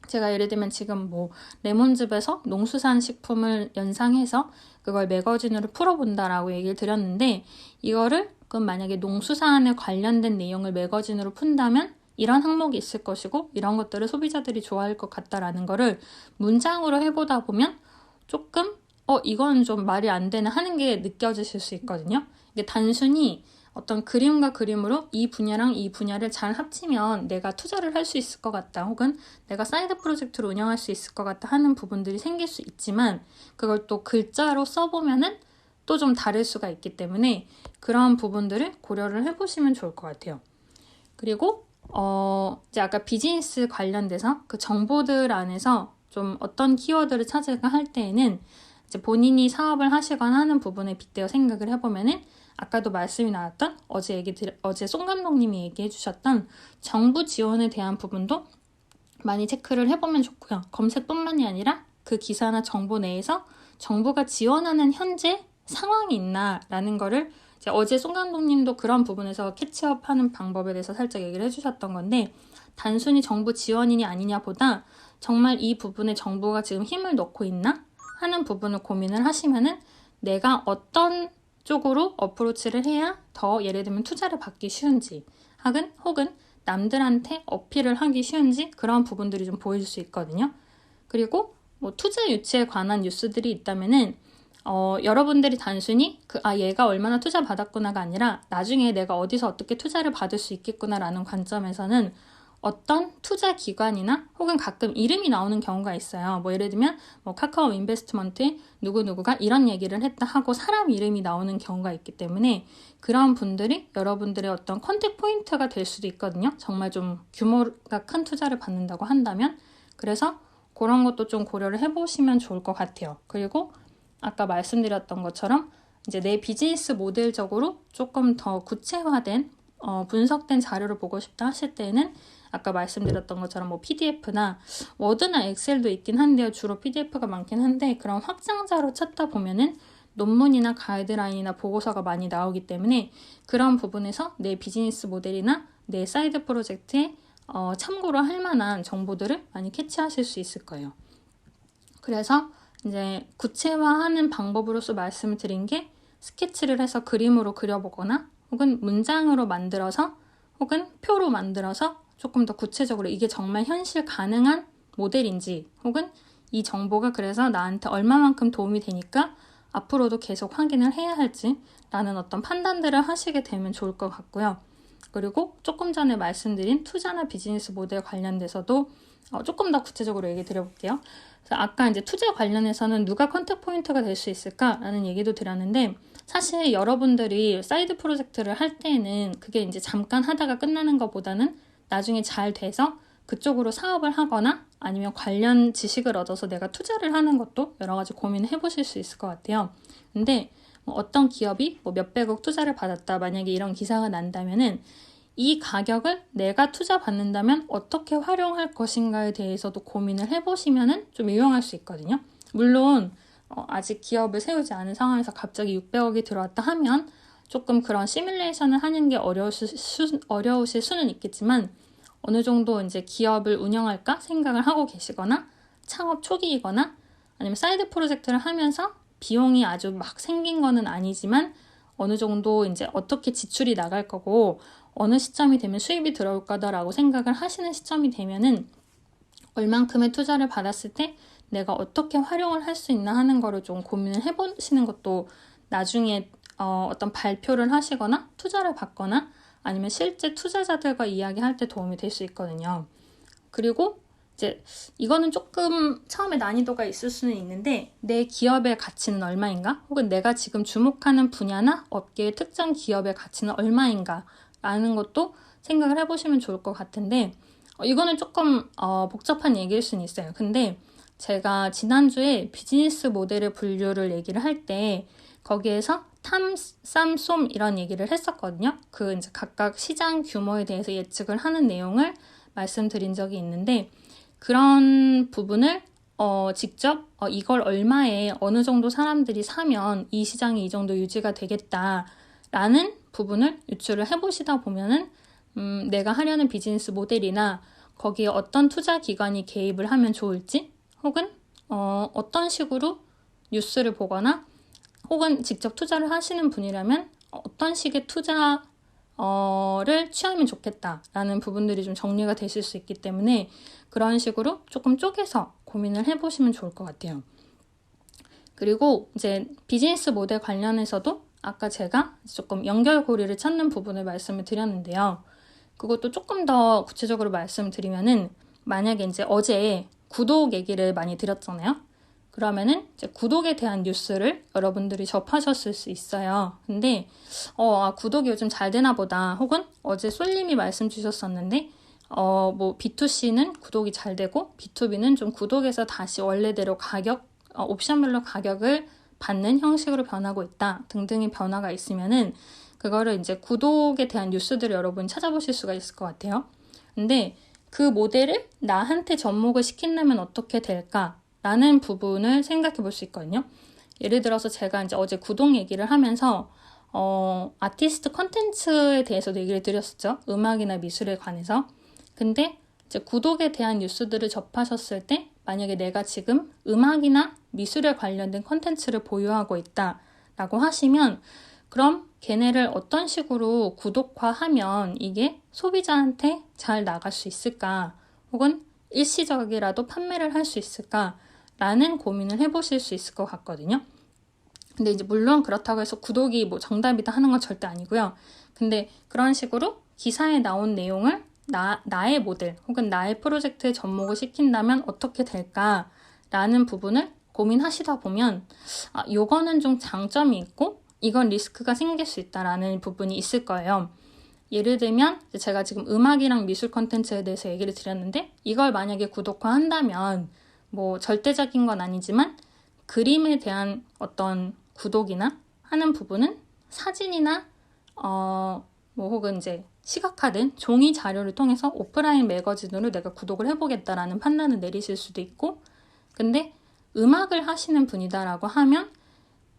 제가 예를 들면 지금 뭐 레몬즙에서 농수산 식품을 연상해서 그걸 매거진으로 풀어본다라고 얘기를 드렸는데, 이거를 그럼 만약에 농수산에 관련된 내용을 매거진으로 푼다면 이런 항목이 있을 것이고 이런 것들을 소비자들이 좋아할 것 같다라는 거를 문장으로 해보다 보면 조금 이건 좀 말이 안 되나 하는 게 느껴지실 수 있거든요. 이게 단순히 어떤 그림과 그림으로 이 분야랑 이 분야를 잘 합치면 내가 투자를 할 수 있을 것 같다, 혹은 내가 사이드 프로젝트를 운영할 수 있을 것 같다 하는 부분들이 생길 수 있지만, 그걸 또 글자로 써보면은 또 좀 다를 수가 있기 때문에 그런 부분들을 고려를 해보시면 좋을 것 같아요. 그리고 이제 아까 비즈니스 관련돼서 그 정보들 안에서 좀 어떤 키워드를 찾을까 할 때에는 이제 본인이 사업을 하시거나 하는 부분에 빗대어 생각을 해보면은 아까도 말씀이 나왔던 어제 송 감독님이 얘기해 주셨던 정부 지원에 대한 부분도 많이 체크를 해보면 좋고요. 검색뿐만이 아니라 그 기사나 정보 내에서 정부가 지원하는 현재 상황이 있나라는 거를 이제 어제 송 감독님도 그런 부분에서 캐치업하는 방법에 대해서 살짝 얘기를 해주셨던 건데, 단순히 정부 지원이냐 아니냐보다 정말 이 부분에 정부가 지금 힘을 넣고 있나 하는 부분을 고민을 하시면은 내가 어떤 쪽으로 어프로치를 해야 더 예를 들면 투자를 받기 쉬운지 혹은 남들한테 어필을 하기 쉬운지 그런 부분들이 좀 보일 수 있거든요. 그리고 뭐 투자 유치에 관한 뉴스들이 있다면은 여러분들이 단순히 얘가 얼마나 투자 받았구나가 아니라 나중에 내가 어디서 어떻게 투자를 받을 수 있겠구나라는 관점에서는 어떤 투자 기관이나 혹은 가끔 이름이 나오는 경우가 있어요. 뭐 예를 들면 뭐 카카오 인베스트먼트에 누구누구가 이런 얘기를 했다 하고 사람 이름이 나오는 경우가 있기 때문에 그런 분들이 여러분들의 어떤 컨택 포인트가 될 수도 있거든요. 정말 좀 규모가 큰 투자를 받는다고 한다면. 그래서 그런 것도 좀 고려를 해보시면 좋을 것 같아요. 그리고 아까 말씀드렸던 것처럼 이제 내 비즈니스 모델적으로 조금 더 구체화된 분석된 자료를 보고 싶다 하실 때는 아까 말씀드렸던 것처럼 뭐 PDF나 워드나 엑셀도 있긴 한데요. 주로 PDF가 많긴 한데 그런 확장자로 찾다 보면은 논문이나 가이드라인이나 보고서가 많이 나오기 때문에 그런 부분에서 내 비즈니스 모델이나 내 사이드 프로젝트에 참고로 할 만한 정보들을 많이 캐치하실 수 있을 거예요. 그래서 이제 구체화하는 방법으로서 말씀을 드린 게 스케치를 해서 그림으로 그려보거나 혹은 문장으로 만들어서 혹은 표로 만들어서 조금 더 구체적으로 이게 정말 현실 가능한 모델인지 혹은 이 정보가 그래서 나한테 얼마만큼 도움이 되니까 앞으로도 계속 확인을 해야 할지 라는 어떤 판단들을 하시게 되면 좋을 것 같고요. 그리고 조금 전에 말씀드린 투자나 비즈니스 모델 관련돼서도 조금 더 구체적으로 얘기 드려볼게요. 그래서 아까 이제 투자 관련해서는 누가 컨택 포인트가 될 수 있을까라는 얘기도 드렸는데, 사실 여러분들이 사이드 프로젝트를 할 때는 그게 이제 잠깐 하다가 끝나는 것보다는 나중에 잘 돼서 그쪽으로 사업을 하거나 아니면 관련 지식을 얻어서 내가 투자를 하는 것도 여러 가지 고민을 해보실 수 있을 것 같아요. 근데 뭐 어떤 기업이 뭐 몇백억 투자를 받았다 만약에 이런 기사가 난다면은 이 가격을 내가 투자 받는다면 어떻게 활용할 것인가에 대해서도 고민을 해보시면 좀 유용할 수 있거든요. 물론 아직 기업을 세우지 않은 상황에서 갑자기 600억이 들어왔다 하면 조금 그런 시뮬레이션을 하는 게 어려우실 수는 있겠지만 어느 정도 이제 기업을 운영할까 생각을 하고 계시거나 창업 초기이거나 아니면 사이드 프로젝트를 하면서 비용이 아주 막 생긴 거는 아니지만 어느 정도 이제 어떻게 지출이 나갈 거고 어느 시점이 되면 수입이 들어올 거다라고 생각을 하시는 시점이 되면은 얼만큼의 투자를 받았을 때 내가 어떻게 활용을 할 수 있나 하는 거를 좀 고민을 해보시는 것도 나중에 어떤 발표를 하시거나 투자를 받거나 아니면 실제 투자자들과 이야기할 때 도움이 될 수 있거든요. 그리고 이제 이거는 조금 처음에 난이도가 있을 수는 있는데 내 기업의 가치는 얼마인가? 혹은 내가 지금 주목하는 분야나 업계의 특정 기업의 가치는 얼마인가? 라는 것도 생각을 해보시면 좋을 것 같은데 이거는 조금 복잡한 얘기일 수는 있어요. 근데 제가 지난주에 비즈니스 모델의 분류를 얘기를 할 때 거기에서 탐, 쌈, 쏨 이런 얘기를 했었거든요. 그 이제 각각 시장 규모에 대해서 예측을 하는 내용을 말씀드린 적이 있는데 그런 부분을 직접 이걸 얼마에 어느 정도 사람들이 사면 이 시장이 이 정도 유지가 되겠다라는 부분을 유추를 해보시다 보면은 내가 하려는 비즈니스 모델이나 거기에 어떤 투자 기관이 개입을 하면 좋을지 혹은 어떤 식으로 뉴스를 보거나 혹은 직접 투자를 하시는 분이라면 어떤 식의 투자를 취하면 좋겠다라는 부분들이 좀 정리가 되실 수 있기 때문에 그런 식으로 조금 쪼개서 고민을 해보시면 좋을 것 같아요. 그리고 이제 비즈니스 모델 관련해서도 아까 제가 조금 연결고리를 찾는 부분을 말씀을 드렸는데요. 그것도 조금 더 구체적으로 말씀드리면은 만약에 이제 어제 구독 얘기를 많이 드렸잖아요. 그러면은 이제 구독에 대한 뉴스를 여러분들이 접하셨을 수 있어요. 근데 구독이 요즘 잘 되나 보다. 혹은 어제 쏠님이 말씀 주셨었는데 뭐 B2C는 구독이 잘 되고 B2B는 좀 구독에서 다시 원래대로 옵션별로 가격을 받는 형식으로 변하고 있다 등등의 변화가 있으면은 그거를 이제 구독에 대한 뉴스들을 여러분 찾아보실 수가 있을 것 같아요. 근데 그 모델을 나한테 접목을 시킨다면 어떻게 될까라는 부분을 생각해 볼 수 있거든요. 예를 들어서 제가 이제 어제 구독 얘기를 하면서 아티스트 컨텐츠에 대해서도 얘기를 드렸었죠. 음악이나 미술에 관해서. 근데 이제 구독에 대한 뉴스들을 접하셨을 때 만약에 내가 지금 음악이나 미술에 관련된 컨텐츠를 보유하고 있다라고 하시면 그럼 걔네를 어떤 식으로 구독화하면 이게 소비자한테 잘 나갈 수 있을까? 혹은 일시적이라도 판매를 할 수 있을까? 라는 고민을 해보실 수 있을 것 같거든요. 근데 이제 물론 그렇다고 해서 구독이 뭐 정답이다 하는 건 절대 아니고요. 근데 그런 식으로 기사에 나온 내용을 나의 모델 혹은 나의 프로젝트에 접목을 시킨다면 어떻게 될까라는 부분을 고민하시다 보면 요거는 좀 장점이 있고 이건 리스크가 생길 수 있다라는 부분이 있을 거예요. 예를 들면 제가 지금 음악이랑 미술 콘텐츠에 대해서 얘기를 드렸는데 이걸 만약에 구독화한다면 뭐 절대적인 건 아니지만 그림에 대한 어떤 구독이나 하는 부분은 사진이나 뭐 혹은 이제 시각화된 종이 자료를 통해서 오프라인 매거진으로 내가 구독을 해보겠다라는 판단을 내리실 수도 있고 근데 음악을 하시는 분이다라고 하면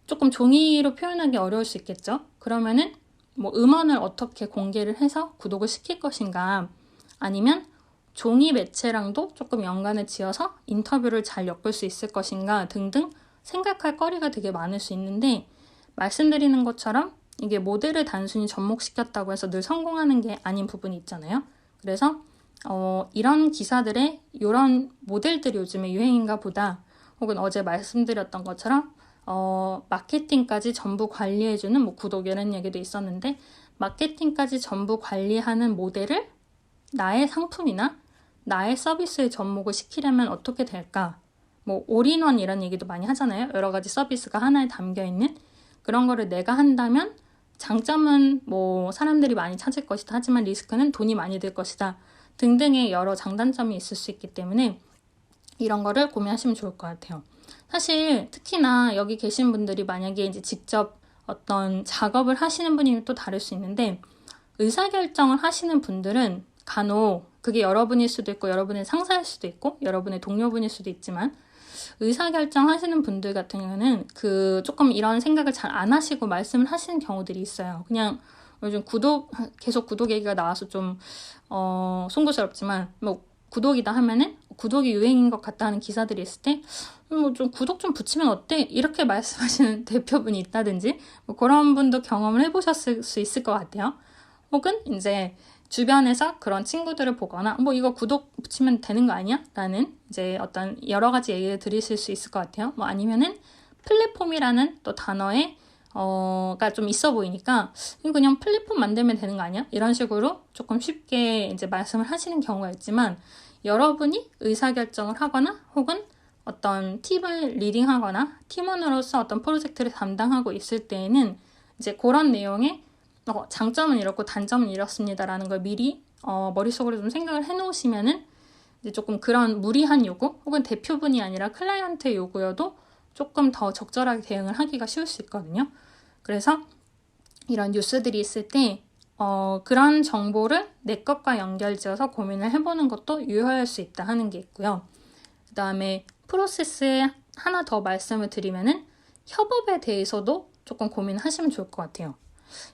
조금 종이로 표현하기 어려울 수 있겠죠. 그러면은 뭐 음원을 어떻게 공개를 해서 구독을 시킬 것인가 아니면 종이 매체랑도 조금 연관을 지어서 인터뷰를 잘 엮을 수 있을 것인가 등등 생각할 거리가 되게 많을 수 있는데 말씀드리는 것처럼 이게 모델을 단순히 접목시켰다고 해서 늘 성공하는 게 아닌 부분이 있잖아요. 그래서 이런 기사들의 이런 모델들이 요즘에 유행인가 보다 혹은 어제 말씀드렸던 것처럼 마케팅까지 전부 관리해주는 뭐 구독 이런 얘기도 있었는데 마케팅까지 전부 관리하는 모델을 나의 상품이나 나의 서비스에 접목을 시키려면 어떻게 될까? 뭐 올인원 이런 얘기도 많이 하잖아요. 여러 가지 서비스가 하나에 담겨있는 그런 거를 내가 한다면 장점은 뭐 사람들이 많이 찾을 것이다. 하지만 리스크는 돈이 많이 들 것이다. 등등의 여러 장단점이 있을 수 있기 때문에 이런 거를 고민하시면 좋을 것 같아요. 사실 특히나 여기 계신 분들이 만약에 이제 직접 어떤 작업을 하시는 분이면 또 다를 수 있는데 의사결정을 하시는 분들은 간혹 그게 여러분일 수도 있고 여러분의 상사일 수도 있고 여러분의 동료분일 수도 있지만 의사결정 하시는 분들 같은 경우는 그 조금 이런 생각을 잘 안 하시고 말씀을 하시는 경우들이 있어요. 그냥 요즘 계속 구독 얘기가 나와서 좀 송구스럽지만 뭐 구독이다 하면은 구독이 유행인 것 같다 하는 기사들이 있을 때 뭐 좀 구독 좀 붙이면 어때? 이렇게 말씀하시는 대표분이 있다든지 뭐 그런 분도 경험을 해보셨을 수 있을 것 같아요. 혹은 이제 주변에서 그런 친구들을 보거나 뭐 이거 구독 붙이면 되는 거 아니야? 라는 이제 어떤 여러 가지 얘기를 들으실 수 있을 것 같아요. 뭐 아니면은 플랫폼이라는 또 단어에 가 좀 있어 보이니까 이거 그냥 플랫폼 만들면 되는 거 아니야? 이런 식으로 조금 쉽게 이제 말씀을 하시는 경우가 있지만 여러분이 의사결정을 하거나 혹은 어떤 팀을 리딩하거나 팀원으로서 어떤 프로젝트를 담당하고 있을 때에는 이제 그런 내용에 장점은 이렇고 단점은 이렇습니다라는 걸 미리 머릿속으로 좀 생각을 해놓으시면은 이제 조금 그런 무리한 요구 혹은 대표분이 아니라 클라이언트의 요구여도 조금 더 적절하게 대응을 하기가 쉬울 수 있거든요. 그래서 이런 뉴스들이 있을 때 그런 정보를 내 것과 연결지어서 고민을 해보는 것도 유효할 수 있다 하는 게 있고요. 그 다음에 프로세스에 하나 더 말씀을 드리면은 협업에 대해서도 조금 고민하시면 좋을 것 같아요.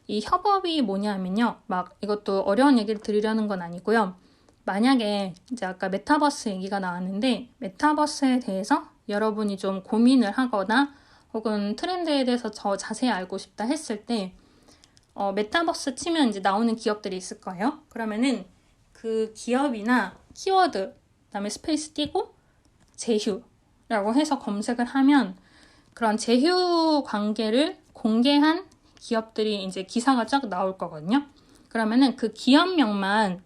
이 협업이 뭐냐면요. 막 이것도 어려운 얘기를 드리려는 건 아니고요. 만약에 이제 아까 메타버스 얘기가 나왔는데 메타버스에 대해서 여러분이 좀 고민을 하거나 혹은 트렌드에 대해서 더 자세히 알고 싶다 했을 때 메타버스 치면 이제 나오는 기업들이 있을 거예요. 그러면은 그 기업이나 키워드, 그다음에 스페이스 띄고 제휴라고 해서 검색을 하면 그런 제휴 관계를 공개한 기업들이 이제 기사가 쫙 나올 거거든요. 그러면은 그 기업명만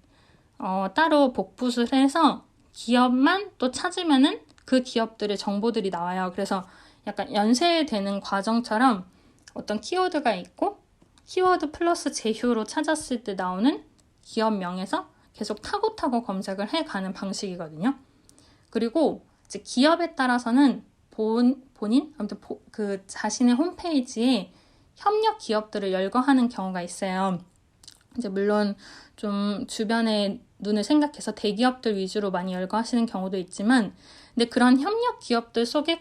따로 복붙을 해서 기업만 또 찾으면은 그 기업들의 정보들이 나와요. 그래서 약간 연쇄되는 과정처럼 어떤 키워드가 있고 키워드 플러스 제휴로 찾았을 때 나오는 기업명에서 계속 타고 검색을 해가는 방식이거든요. 그리고 이제 기업에 따라서는 본인 아무튼 그 자신의 홈페이지에 협력 기업들을 열거하는 경우가 있어요. 이제 물론 좀 주변의 눈을 생각해서 대기업들 위주로 많이 열거하시는 경우도 있지만 근데 그런 협력 기업들 속에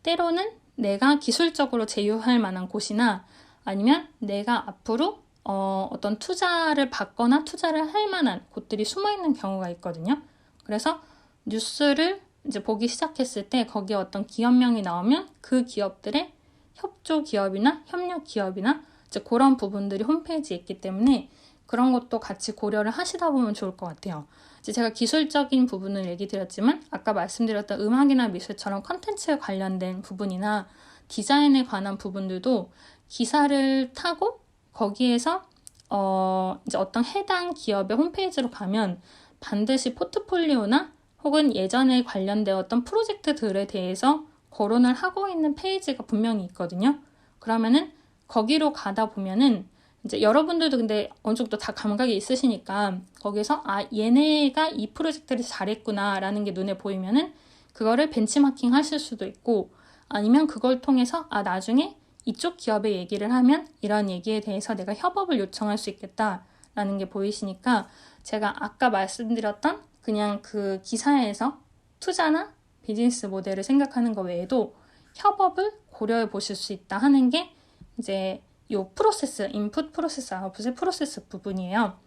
때로는 내가 기술적으로 제휴할 만한 곳이나 아니면 내가 앞으로 어떤 투자를 받거나 투자를 할 만한 곳들이 숨어있는 경우가 있거든요. 그래서 뉴스를 이제 보기 시작했을 때 거기에 어떤 기업명이 나오면 그 기업들의 협조 기업이나 협력 기업이나 이제 그런 부분들이 홈페이지에 있기 때문에 그런 것도 같이 고려를 하시다 보면 좋을 것 같아요. 이제 제가 기술적인 부분을 얘기 드렸지만 아까 말씀드렸던 음악이나 미술처럼 컨텐츠에 관련된 부분이나 디자인에 관한 부분들도 기사를 타고 거기에서 이제 어떤 해당 기업의 홈페이지로 가면 반드시 포트폴리오나 혹은 예전에 관련되었던 프로젝트들에 대해서 거론을 하고 있는 페이지가 분명히 있거든요. 그러면은 거기로 가다 보면은 이제 여러분들도 근데 어느 정도 다 감각이 있으시니까 거기서 얘네가 이 프로젝트를 잘했구나 라는 게 눈에 보이면은 그거를 벤치마킹 하실 수도 있고 아니면 그걸 통해서 나중에 이쪽 기업의 얘기를 하면 이런 얘기에 대해서 내가 협업을 요청할 수 있겠다라는 게 보이시니까 제가 아까 말씀드렸던 그냥 그 기사에서 투자나 비즈니스 모델을 생각하는 것 외에도 협업을 고려해 보실 수 있다 하는 게 이제 요 프로세스, 인풋 프로세스, 아웃풋의 프로세스 부분이에요.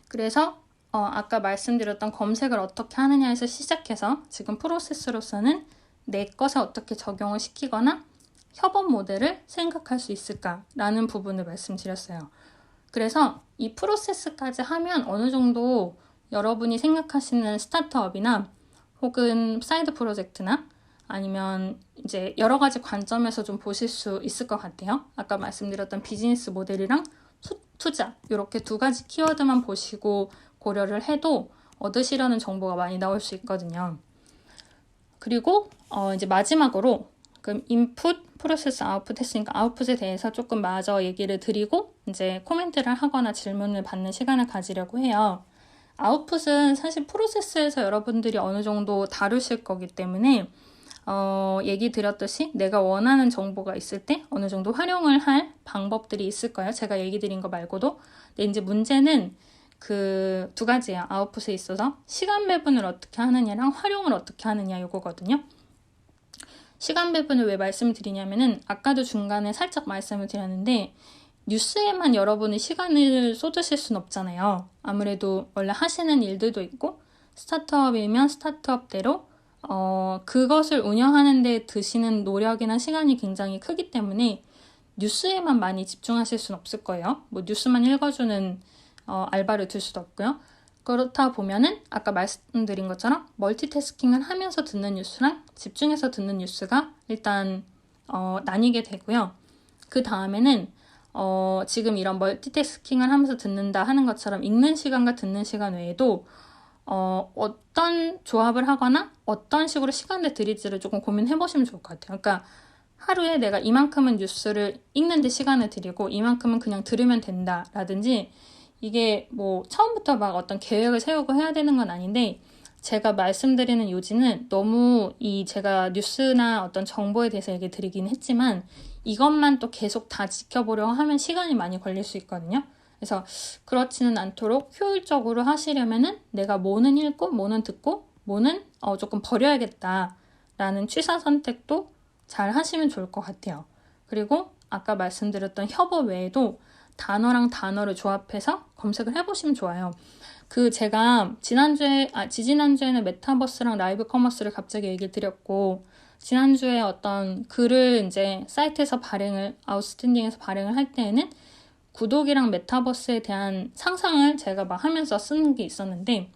그래서 아까 말씀드렸던 검색을 어떻게 하느냐에서 시작해서 지금 프로세스로서는 내 것에 어떻게 적용을 시키거나 협업 모델을 생각할 수 있을까라는 부분을 말씀드렸어요. 그래서 이 프로세스까지 하면 어느 정도 여러분이 생각하시는 스타트업이나 혹은 사이드 프로젝트나 아니면 이제 여러 가지 관점에서 좀 보실 수 있을 것 같아요. 아까 말씀드렸던 비즈니스 모델이랑 투자 이렇게 두 가지 키워드만 보시고 고려를 해도 얻으시려는 정보가 많이 나올 수 있거든요. 그리고 이제 마지막으로 그럼 인풋, 프로세스, 아웃풋 했으니까 아웃풋에 대해서 조금 마저 얘기를 드리고 이제 코멘트를 하거나 질문을 받는 시간을 가지려고 해요. 아웃풋은 사실 프로세스에서 여러분들이 어느 정도 다루실 거기 때문에 얘기 드렸듯이 내가 원하는 정보가 있을 때 어느 정도 활용을 할 방법들이 있을 거예요. 제가 얘기 드린 거 말고도. 근데 이제 문제는 그 두 가지야. 아웃풋에 있어서 시간 배분을 어떻게 하느냐랑 활용을 어떻게 하느냐 이거거든요. 시간 배분을 왜 말씀을 드리냐면은 아까도 중간에 살짝 말씀을 드렸는데 뉴스에만 여러분이 시간을 쏟으실 순 없잖아요. 아무래도 원래 하시는 일들도 있고 스타트업이면 스타트업대로 그것을 운영하는 데 드시는 노력이나 시간이 굉장히 크기 때문에 뉴스에만 많이 집중하실 순 없을 거예요. 뭐 뉴스만 읽어주는 알바를 들 수도 없고요. 그렇다 보면은 아까 말씀드린 것처럼 멀티태스킹을 하면서 듣는 뉴스랑 집중해서 듣는 뉴스가 일단 나뉘게 되고요. 그 다음에는 지금 이런 멀티태스킹을 하면서 듣는다 하는 것처럼 읽는 시간과 듣는 시간 외에도 어떤 조합을 하거나 어떤 식으로 시간을 들일지를 조금 고민해보시면 좋을 것 같아요. 그러니까 하루에 내가 이만큼은 뉴스를 읽는데 시간을 들이고 이만큼은 그냥 들으면 된다라든지 이게 뭐 처음부터 막 어떤 계획을 세우고 해야 되는 건 아닌데 제가 말씀드리는 요지는 너무 제가 뉴스나 어떤 정보에 대해서 얘기 드리긴 했지만 이것만 또 계속 다 지켜보려고 하면 시간이 많이 걸릴 수 있거든요. 그래서 그렇지는 않도록 효율적으로 하시려면은 내가 뭐는 읽고 뭐는 듣고 뭐는 조금 버려야겠다라는 취사 선택도 잘 하시면 좋을 것 같아요. 그리고 아까 말씀드렸던 협업 외에도 단어랑 단어를 조합해서 검색을 해보시면 좋아요. 제가 지지난주에는 메타버스랑 라이브 커머스를 갑자기 얘기를 드렸고 지난주에 어떤 글을 이제 사이트에서 아웃스탠딩에서 발행을 할 때에는 구독이랑 메타버스에 대한 상상을 제가 막 하면서 쓰는 게 있었는데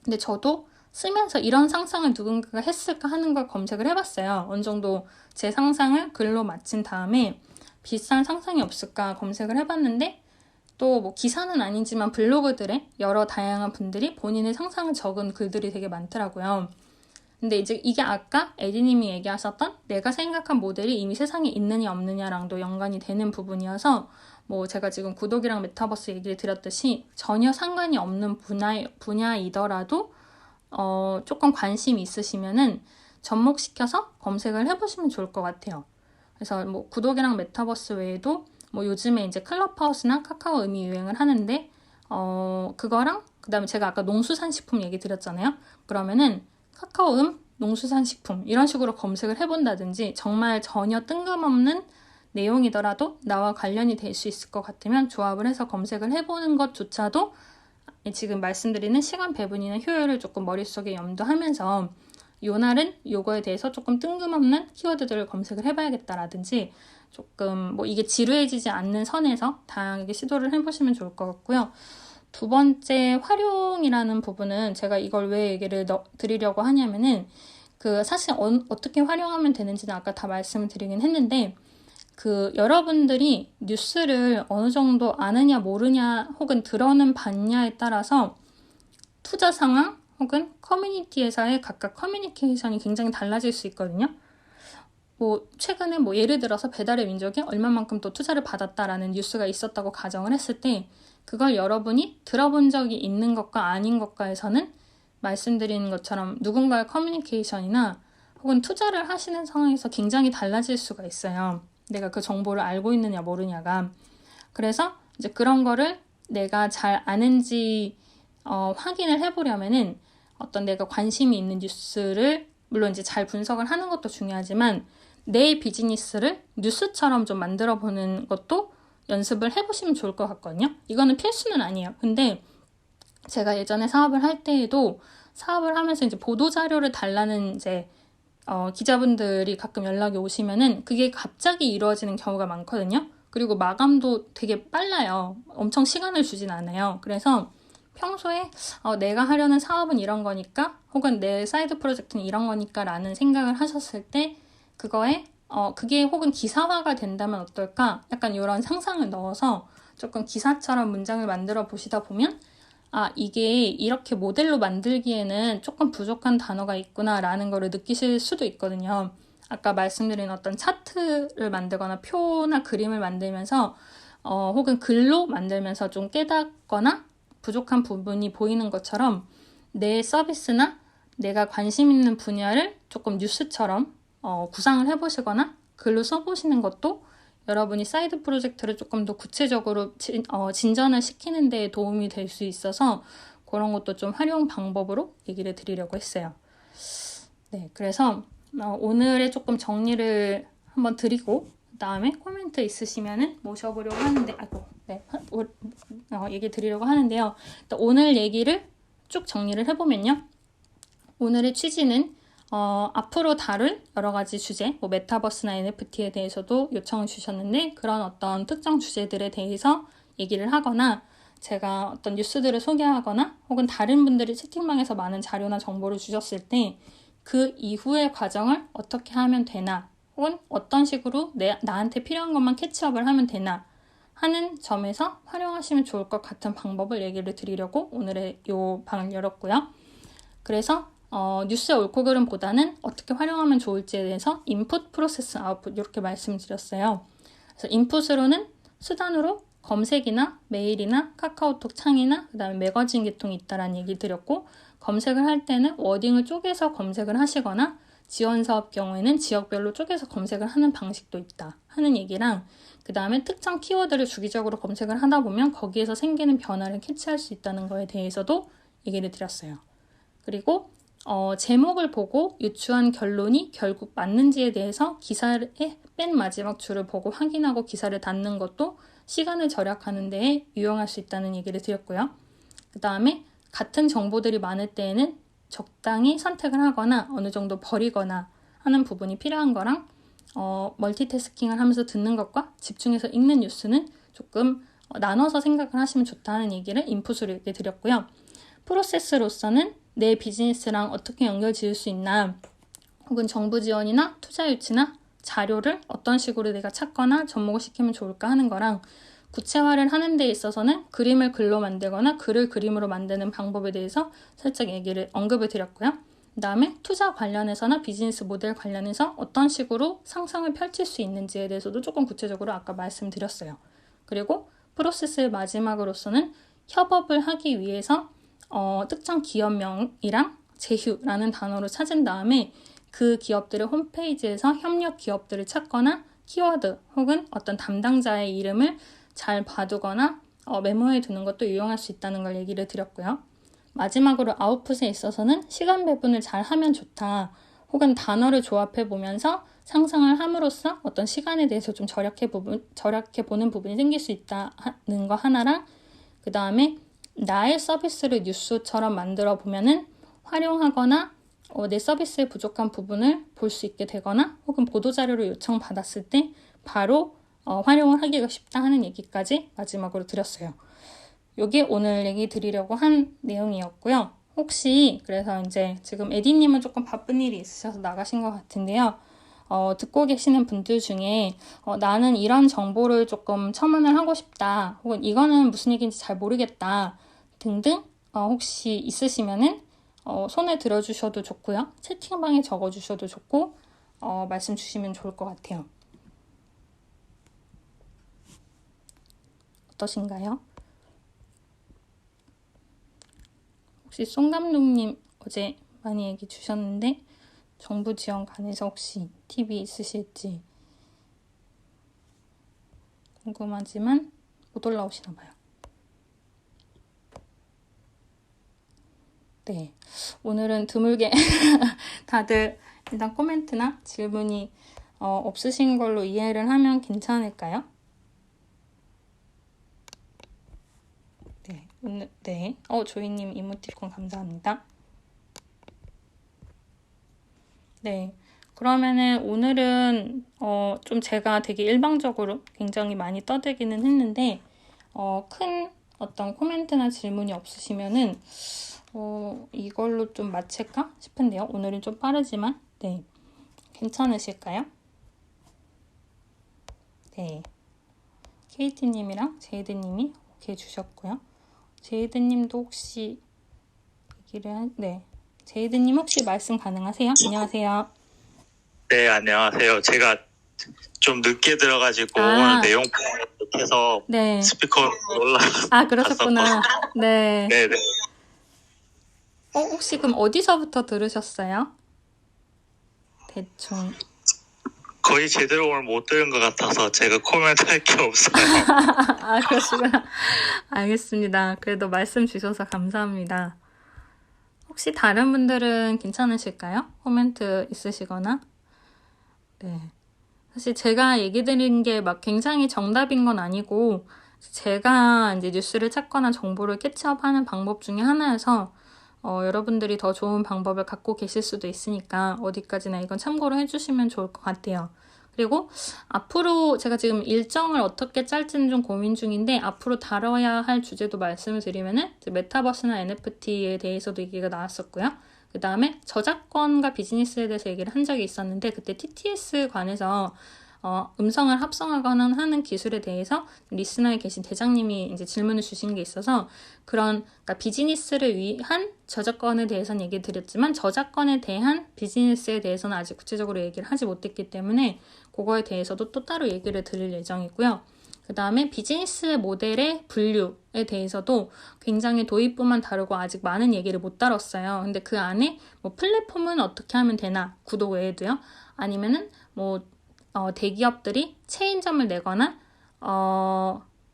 근데 저도 쓰면서 이런 상상을 누군가가 했을까 하는 걸 검색을 해봤어요. 어느 정도 제 상상을 글로 마친 다음에 비슷한 상상이 없을까 검색을 해봤는데 또 뭐 기사는 아니지만 블로그들에 여러 다양한 분들이 본인의 상상을 적은 글들이 되게 많더라고요. 근데 이제 이게 아까 에디님이 얘기하셨던 내가 생각한 모델이 이미 세상에 있느냐 없느냐랑도 연관이 되는 부분이어서 뭐 제가 지금 구독이랑 메타버스 얘기를 드렸듯이 전혀 상관이 없는 분야이더라도 조금 관심이 있으시면은 접목시켜서 검색을 해보시면 좋을 것 같아요. 그래서 뭐 구독이랑 메타버스 외에도 뭐 요즘에 이제 클럽하우스나 카카오음이 유행을 하는데 그거랑 그다음에 제가 아까 농수산식품 얘기 드렸잖아요. 그러면은 카카오음, 농수산식품 이런 식으로 검색을 해본다든지 정말 전혀 뜬금없는 내용이더라도 나와 관련이 될 수 있을 것 같으면 조합을 해서 검색을 해보는 것조차도 지금 말씀드리는 시간 배분이나 효율을 조금 머릿속에 염두하면서 요날은 요거에 대해서 조금 뜬금없는 키워드들을 검색을 해봐야겠다라든지 조금 뭐 이게 지루해지지 않는 선에서 다양하게 시도를 해보시면 좋을 것 같고요. 두 번째 활용이라는 부분은 제가 이걸 왜 얘기를 드리려고 하냐면은 사실 어떻게 활용하면 되는지는 아까 다 말씀을 드리긴 했는데 여러분들이 뉴스를 어느 정도 아느냐 모르냐 혹은 들어는 봤냐에 따라서 투자 상황 혹은 커뮤니티에서의 각각 커뮤니케이션이 굉장히 달라질 수 있거든요. 뭐 최근에 뭐 예를 들어서 배달의 민족이 얼마만큼 또 투자를 받았다라는 뉴스가 있었다고 가정을 했을 때 그걸 여러분이 들어본 적이 있는 것과 아닌 것과에서는 말씀드리는 것처럼 누군가의 커뮤니케이션이나 혹은 투자를 하시는 상황에서 굉장히 달라질 수가 있어요. 내가 그 정보를 알고 있느냐 모르냐가. 그래서 이제 그런 거를 내가 잘 아는지 확인을 해보려면은 어떤 내가 관심이 있는 뉴스를 물론 이제 잘 분석을 하는 것도 중요하지만 내 비즈니스를 뉴스처럼 좀 만들어 보는 것도 연습을 해보시면 좋을 것 같거든요. 이거는 필수는 아니에요. 근데 제가 예전에 사업을 할 때에도 사업을 하면서 이제 보도자료를 달라는 이제 기자분들이 가끔 연락이 오시면은 그게 갑자기 이루어지는 경우가 많거든요. 그리고 마감도 되게 빨라요. 엄청 시간을 주진 않아요. 그래서 평소에 내가 하려는 사업은 이런 거니까 혹은 내 사이드 프로젝트는 이런 거니까 라는 생각을 하셨을 때 그게 혹은 기사화가 된다면 어떨까? 약간 이런 상상을 넣어서 조금 기사처럼 문장을 만들어 보시다 보면 이게 이렇게 모델로 만들기에는 조금 부족한 단어가 있구나 라는 거를 느끼실 수도 있거든요. 아까 말씀드린 어떤 차트를 만들거나 표나 그림을 만들면서 혹은 글로 만들면서 좀 깨닫거나 부족한 부분이 보이는 것처럼 내 서비스나 내가 관심 있는 분야를 조금 뉴스처럼 구상을 해보시거나 글로 써보시는 것도 여러분이 사이드 프로젝트를 조금 더 구체적으로 진전을 시키는 데 도움이 될 수 있어서 그런 것도 좀 활용 방법으로 얘기를 드리려고 했어요. 네, 그래서 오늘의 조금 정리를 한번 드리고 그다음에 코멘트 있으시면은 모셔보려고 하는데 얘기 드리려고 하는데요. 오늘 얘기를 쭉 정리를 해보면요. 오늘의 취지는 앞으로 다룰 여러 가지 주제, 메타버스나 NFT에 대해서도 요청을 주셨는데 그런 어떤 특정 주제들에 대해서 얘기를 하거나 제가 어떤 뉴스들을 소개하거나 혹은 다른 분들이 채팅방에서 많은 자료나 정보를 주셨을 때 그 이후의 과정을 어떻게 하면 되나 혹은 어떤 식으로 나한테 필요한 것만 캐치업을 하면 되나 하는 점에서 활용하시면 좋을 것 같은 방법을 얘기를 드리려고 오늘의 요 방을 열었고요. 그래서 뉴스의 옳고 그름보다는 어떻게 활용하면 좋을지에 대해서 인풋, 프로세스, 아웃풋 이렇게 말씀드렸어요. 그래서 인풋으로는 수단으로 검색이나 메일이나 카카오톡 창이나 그 다음에 매거진 계통이 있다라는 얘기 드렸고 검색을 할 때는 워딩을 쪼개서 검색을 하시거나 지원 사업 경우에는 지역별로 쪼개서 검색을 하는 방식도 있다 하는 얘기랑 그 다음에 특정 키워드를 주기적으로 검색을 하다 보면 거기에서 생기는 변화를 캐치할 수 있다는 거에 대해서도 얘기를 드렸어요. 그리고 제목을 보고 유추한 결론이 결국 맞는지에 대해서 기사의 맨 마지막 줄을 보고 확인하고 기사를 닫는 것도 시간을 절약하는 데에 유용할 수 있다는 얘기를 드렸고요. 그 다음에 같은 정보들이 많을 때에는 적당히 선택을 하거나 어느 정도 버리거나 하는 부분이 필요한 거랑 멀티태스킹을 하면서 듣는 것과 집중해서 읽는 뉴스는 조금 나눠서 생각을 하시면 좋다는 얘기를 인풋으로 얘기 드렸고요. 프로세스로서는 내 비즈니스랑 어떻게 연결 지을 수 있나 혹은 정부 지원이나 투자 유치나 자료를 어떤 식으로 내가 찾거나 접목을 시키면 좋을까 하는 거랑 구체화를 하는 데 있어서는 그림을 글로 만들거나 글을 그림으로 만드는 방법에 대해서 살짝 언급을 드렸고요. 그 다음에 투자 관련해서나 비즈니스 모델 관련해서 어떤 식으로 상상을 펼칠 수 있는지에 대해서도 조금 구체적으로 아까 말씀드렸어요. 그리고 프로세스의 마지막으로서는 협업을 하기 위해서 특정 기업명이랑 제휴라는 단어를 찾은 다음에 그 기업들의 홈페이지에서 협력 기업들을 찾거나 키워드 혹은 어떤 담당자의 이름을 잘 봐두거나 메모해 두는 것도 유용할 수 있다는 걸 얘기를 드렸고요. 마지막으로 아웃풋에 있어서는 시간 배분을 잘 하면 좋다 혹은 단어를 조합해 보면서 상상을 함으로써 어떤 시간에 대해서 좀 절약해 보는 부분이 생길 수 있다는 거 하나랑 그 다음에 나의 서비스를 뉴스처럼 만들어 보면은 활용하거나 내 서비스의 부족한 부분을 볼 수 있게 되거나 혹은 보도자료를 요청받았을 때 바로 활용을 하기가 쉽다 하는 얘기까지 마지막으로 드렸어요. 이게 오늘 얘기 드리려고 한 내용이었고요. 혹시 그래서 이제 지금 에디님은 조금 바쁜 일이 있으셔서 나가신 것 같은데요. 듣고 계시는 분들 중에 나는 이런 정보를 조금 첨언을 하고 싶다 혹은 이거는 무슨 얘기인지 잘 모르겠다 등등 혹시 있으시면은 손을 들어주셔도 좋고요. 채팅방에 적어주셔도 좋고 말씀 주시면 좋을 것 같아요. 어떠신가요? 혹시 송감독님 어제 많이 얘기 주셨는데 정부 지원 관해서 혹시 팁이 있으실지 궁금하지만 못 올라오시나 봐요. 네, 오늘은 드물게 다들 일단 코멘트나 질문이 없으신 걸로 이해를 하면 괜찮을까요? 네, 조이님 이모티콘 감사합니다. 네, 그러면은 오늘은 좀 제가 되게 일방적으로 굉장히 많이 떠들기는 했는데 큰 어떤 코멘트나 질문이 없으시면은 이걸로 좀 마칠까 싶은데요. 오늘은 좀 빠르지만 네, 괜찮으실까요? 네, 케이티님이랑 제이드님이 오케이 주셨고요. 제이드님도 혹시 네, 제이드님 혹시 말씀 가능하세요? 안녕하세요. 네, 안녕하세요. 제가 좀 늦게 들어가지고 오늘 내용 해서 네. 스피커로 그러셨구나. 네. 네네. 혹시 그럼 어디서부터 들으셨어요? 대충. 거의 제대로 오늘 못 들은 것 같아서 제가 코멘트 할 게 없어요. 아, 그러시구나. 알겠습니다. 그래도 말씀 주셔서 감사합니다. 혹시 다른 분들은 괜찮으실까요? 코멘트 있으시거나? 네. 사실 제가 얘기 드린 게 막 굉장히 정답인 건 아니고, 제가 이제 뉴스를 찾거나 정보를 캐치업하는 방법 중에 하나여서, 여러분들이 더 좋은 방법을 갖고 계실 수도 있으니까 어디까지나 이건 참고로 해주시면 좋을 것 같아요. 그리고 앞으로 제가 지금 일정을 어떻게 짤지는 좀 고민 중인데, 앞으로 다뤄야 할 주제도 말씀을 드리면은 메타버스나 NFT에 대해서도 얘기가 나왔었고요. 그 다음에 저작권과 비즈니스에 대해서 얘기를 한 적이 있었는데, 그때 TTS 관해서 음성을 합성하거나 하는 기술에 대해서 리스너에 계신 대장님이 이제 질문을 주신 게 있어서, 그러니까 비즈니스를 위한 저작권에 대해서는 얘기 드렸지만 저작권에 대한 비즈니스에 대해서는 아직 구체적으로 얘기를 하지 못했기 때문에 그거에 대해서도 또 따로 얘기를 드릴 예정이고요. 그 다음에 비즈니스 모델의 분류에 대해서도 굉장히 도입부만 다루고 아직 많은 얘기를 못 다뤘어요. 근데 그 안에 뭐 플랫폼은 어떻게 하면 되나, 구독 외에도요. 아니면은 뭐 대기업들이 체인점을 내거나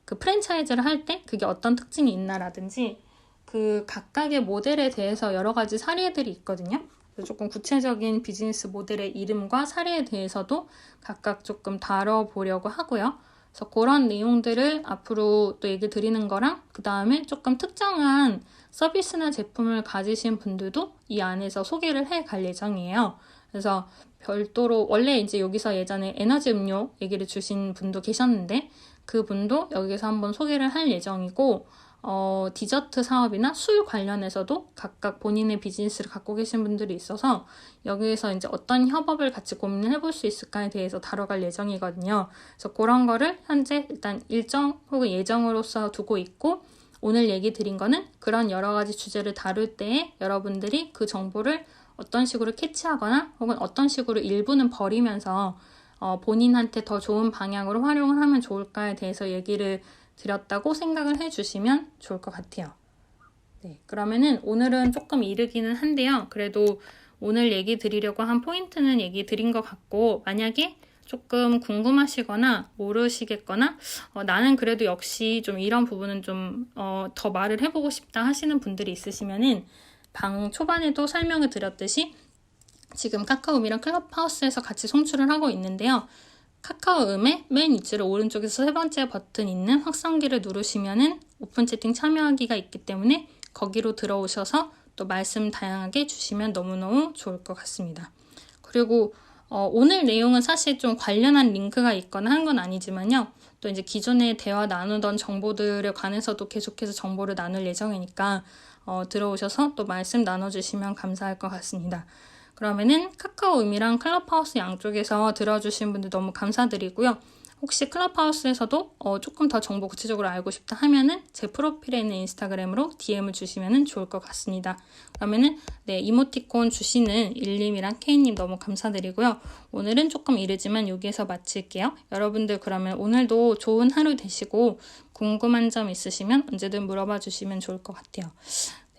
그 프랜차이즈를 할 때 그게 어떤 특징이 있나라든지 그 각각의 모델에 대해서 여러 가지 사례들이 있거든요. 조금 구체적인 비즈니스 모델의 이름과 사례에 대해서도 각각 조금 다뤄보려고 하고요. 그래서 그런 내용들을 앞으로 또 얘기 드리는 거랑, 그 다음에 조금 특정한 서비스나 제품을 가지신 분들도 이 안에서 소개를 해 갈 예정이에요. 그래서 별도로 원래 이제 여기서 예전에 에너지 음료 얘기를 주신 분도 계셨는데, 그 분도 여기서 한번 소개를 할 예정이고, 디저트 사업이나 술 관련해서도 각각 본인의 비즈니스를 갖고 계신 분들이 있어서 여기에서 이제 어떤 협업을 같이 고민을 해볼 수 있을까에 대해서 다뤄갈 예정이거든요. 그래서 그런 거를 현재 일단 일정 혹은 예정으로서 두고 있고, 오늘 얘기 드린 거는 그런 여러 가지 주제를 다룰 때에 여러분들이 그 정보를 어떤 식으로 캐치하거나 혹은 어떤 식으로 일부는 버리면서 본인한테 더 좋은 방향으로 활용을 하면 좋을까에 대해서 얘기를 드렸다고 생각을 해주시면 좋을 것 같아요. 네, 그러면은 오늘은 조금 이르기는 한데요. 그래도 오늘 얘기 드리려고 한 포인트는 얘기 드린 것 같고, 만약에 조금 궁금하시거나 모르시겠거나 나는 그래도 역시 좀 이런 부분은 좀 더 말을 해보고 싶다 하시는 분들이 있으시면은 방 초반에도 설명을 드렸듯이 지금 카카오음이랑 클럽하우스에서 같이 송출을 하고 있는데요. 카카오음의 맨 위치로 오른쪽에서 세 번째 버튼 있는 확성기를 누르시면은 오픈 채팅 참여하기가 있기 때문에 거기로 들어오셔서 또 말씀 다양하게 주시면 너무너무 좋을 것 같습니다. 그리고 오늘 내용은 사실 좀 관련한 링크가 있거나 한 건 아니지만요. 또 이제 기존에 대화 나누던 정보들에 관해서도 계속해서 정보를 나눌 예정이니까 들어오셔서 또 말씀 나눠주시면 감사할 것 같습니다. 그러면은 카카오음이랑 클럽하우스 양쪽에서 들어주신 분들 너무 감사드리고요. 혹시 클럽하우스에서도 조금 더 정보 구체적으로 알고 싶다 하면은 제 프로필에 있는 인스타그램으로 DM을 주시면 좋을 것 같습니다. 그러면은 네, 이모티콘 주시는 일님이랑 케이님 너무 감사드리고요. 오늘은 조금 이르지만 여기에서 마칠게요. 여러분들 그러면 오늘도 좋은 하루 되시고, 궁금한 점 있으시면 언제든 물어봐 주시면 좋을 것 같아요.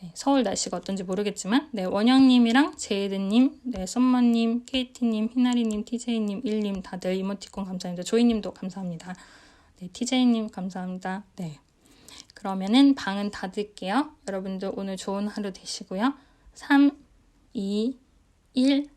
네, 서울 날씨가 어떤지 모르겠지만 네, 원영님이랑 제이드님, 네, 썸머님, 케이티님, 희나리님, TJ님, 일님 다들 이모티콘 감사합니다. 조이님도 감사합니다. 네, TJ님 감사합니다. 네, 그러면은 방은 닫을게요. 여러분들 오늘 좋은 하루 되시고요. 3, 2, 1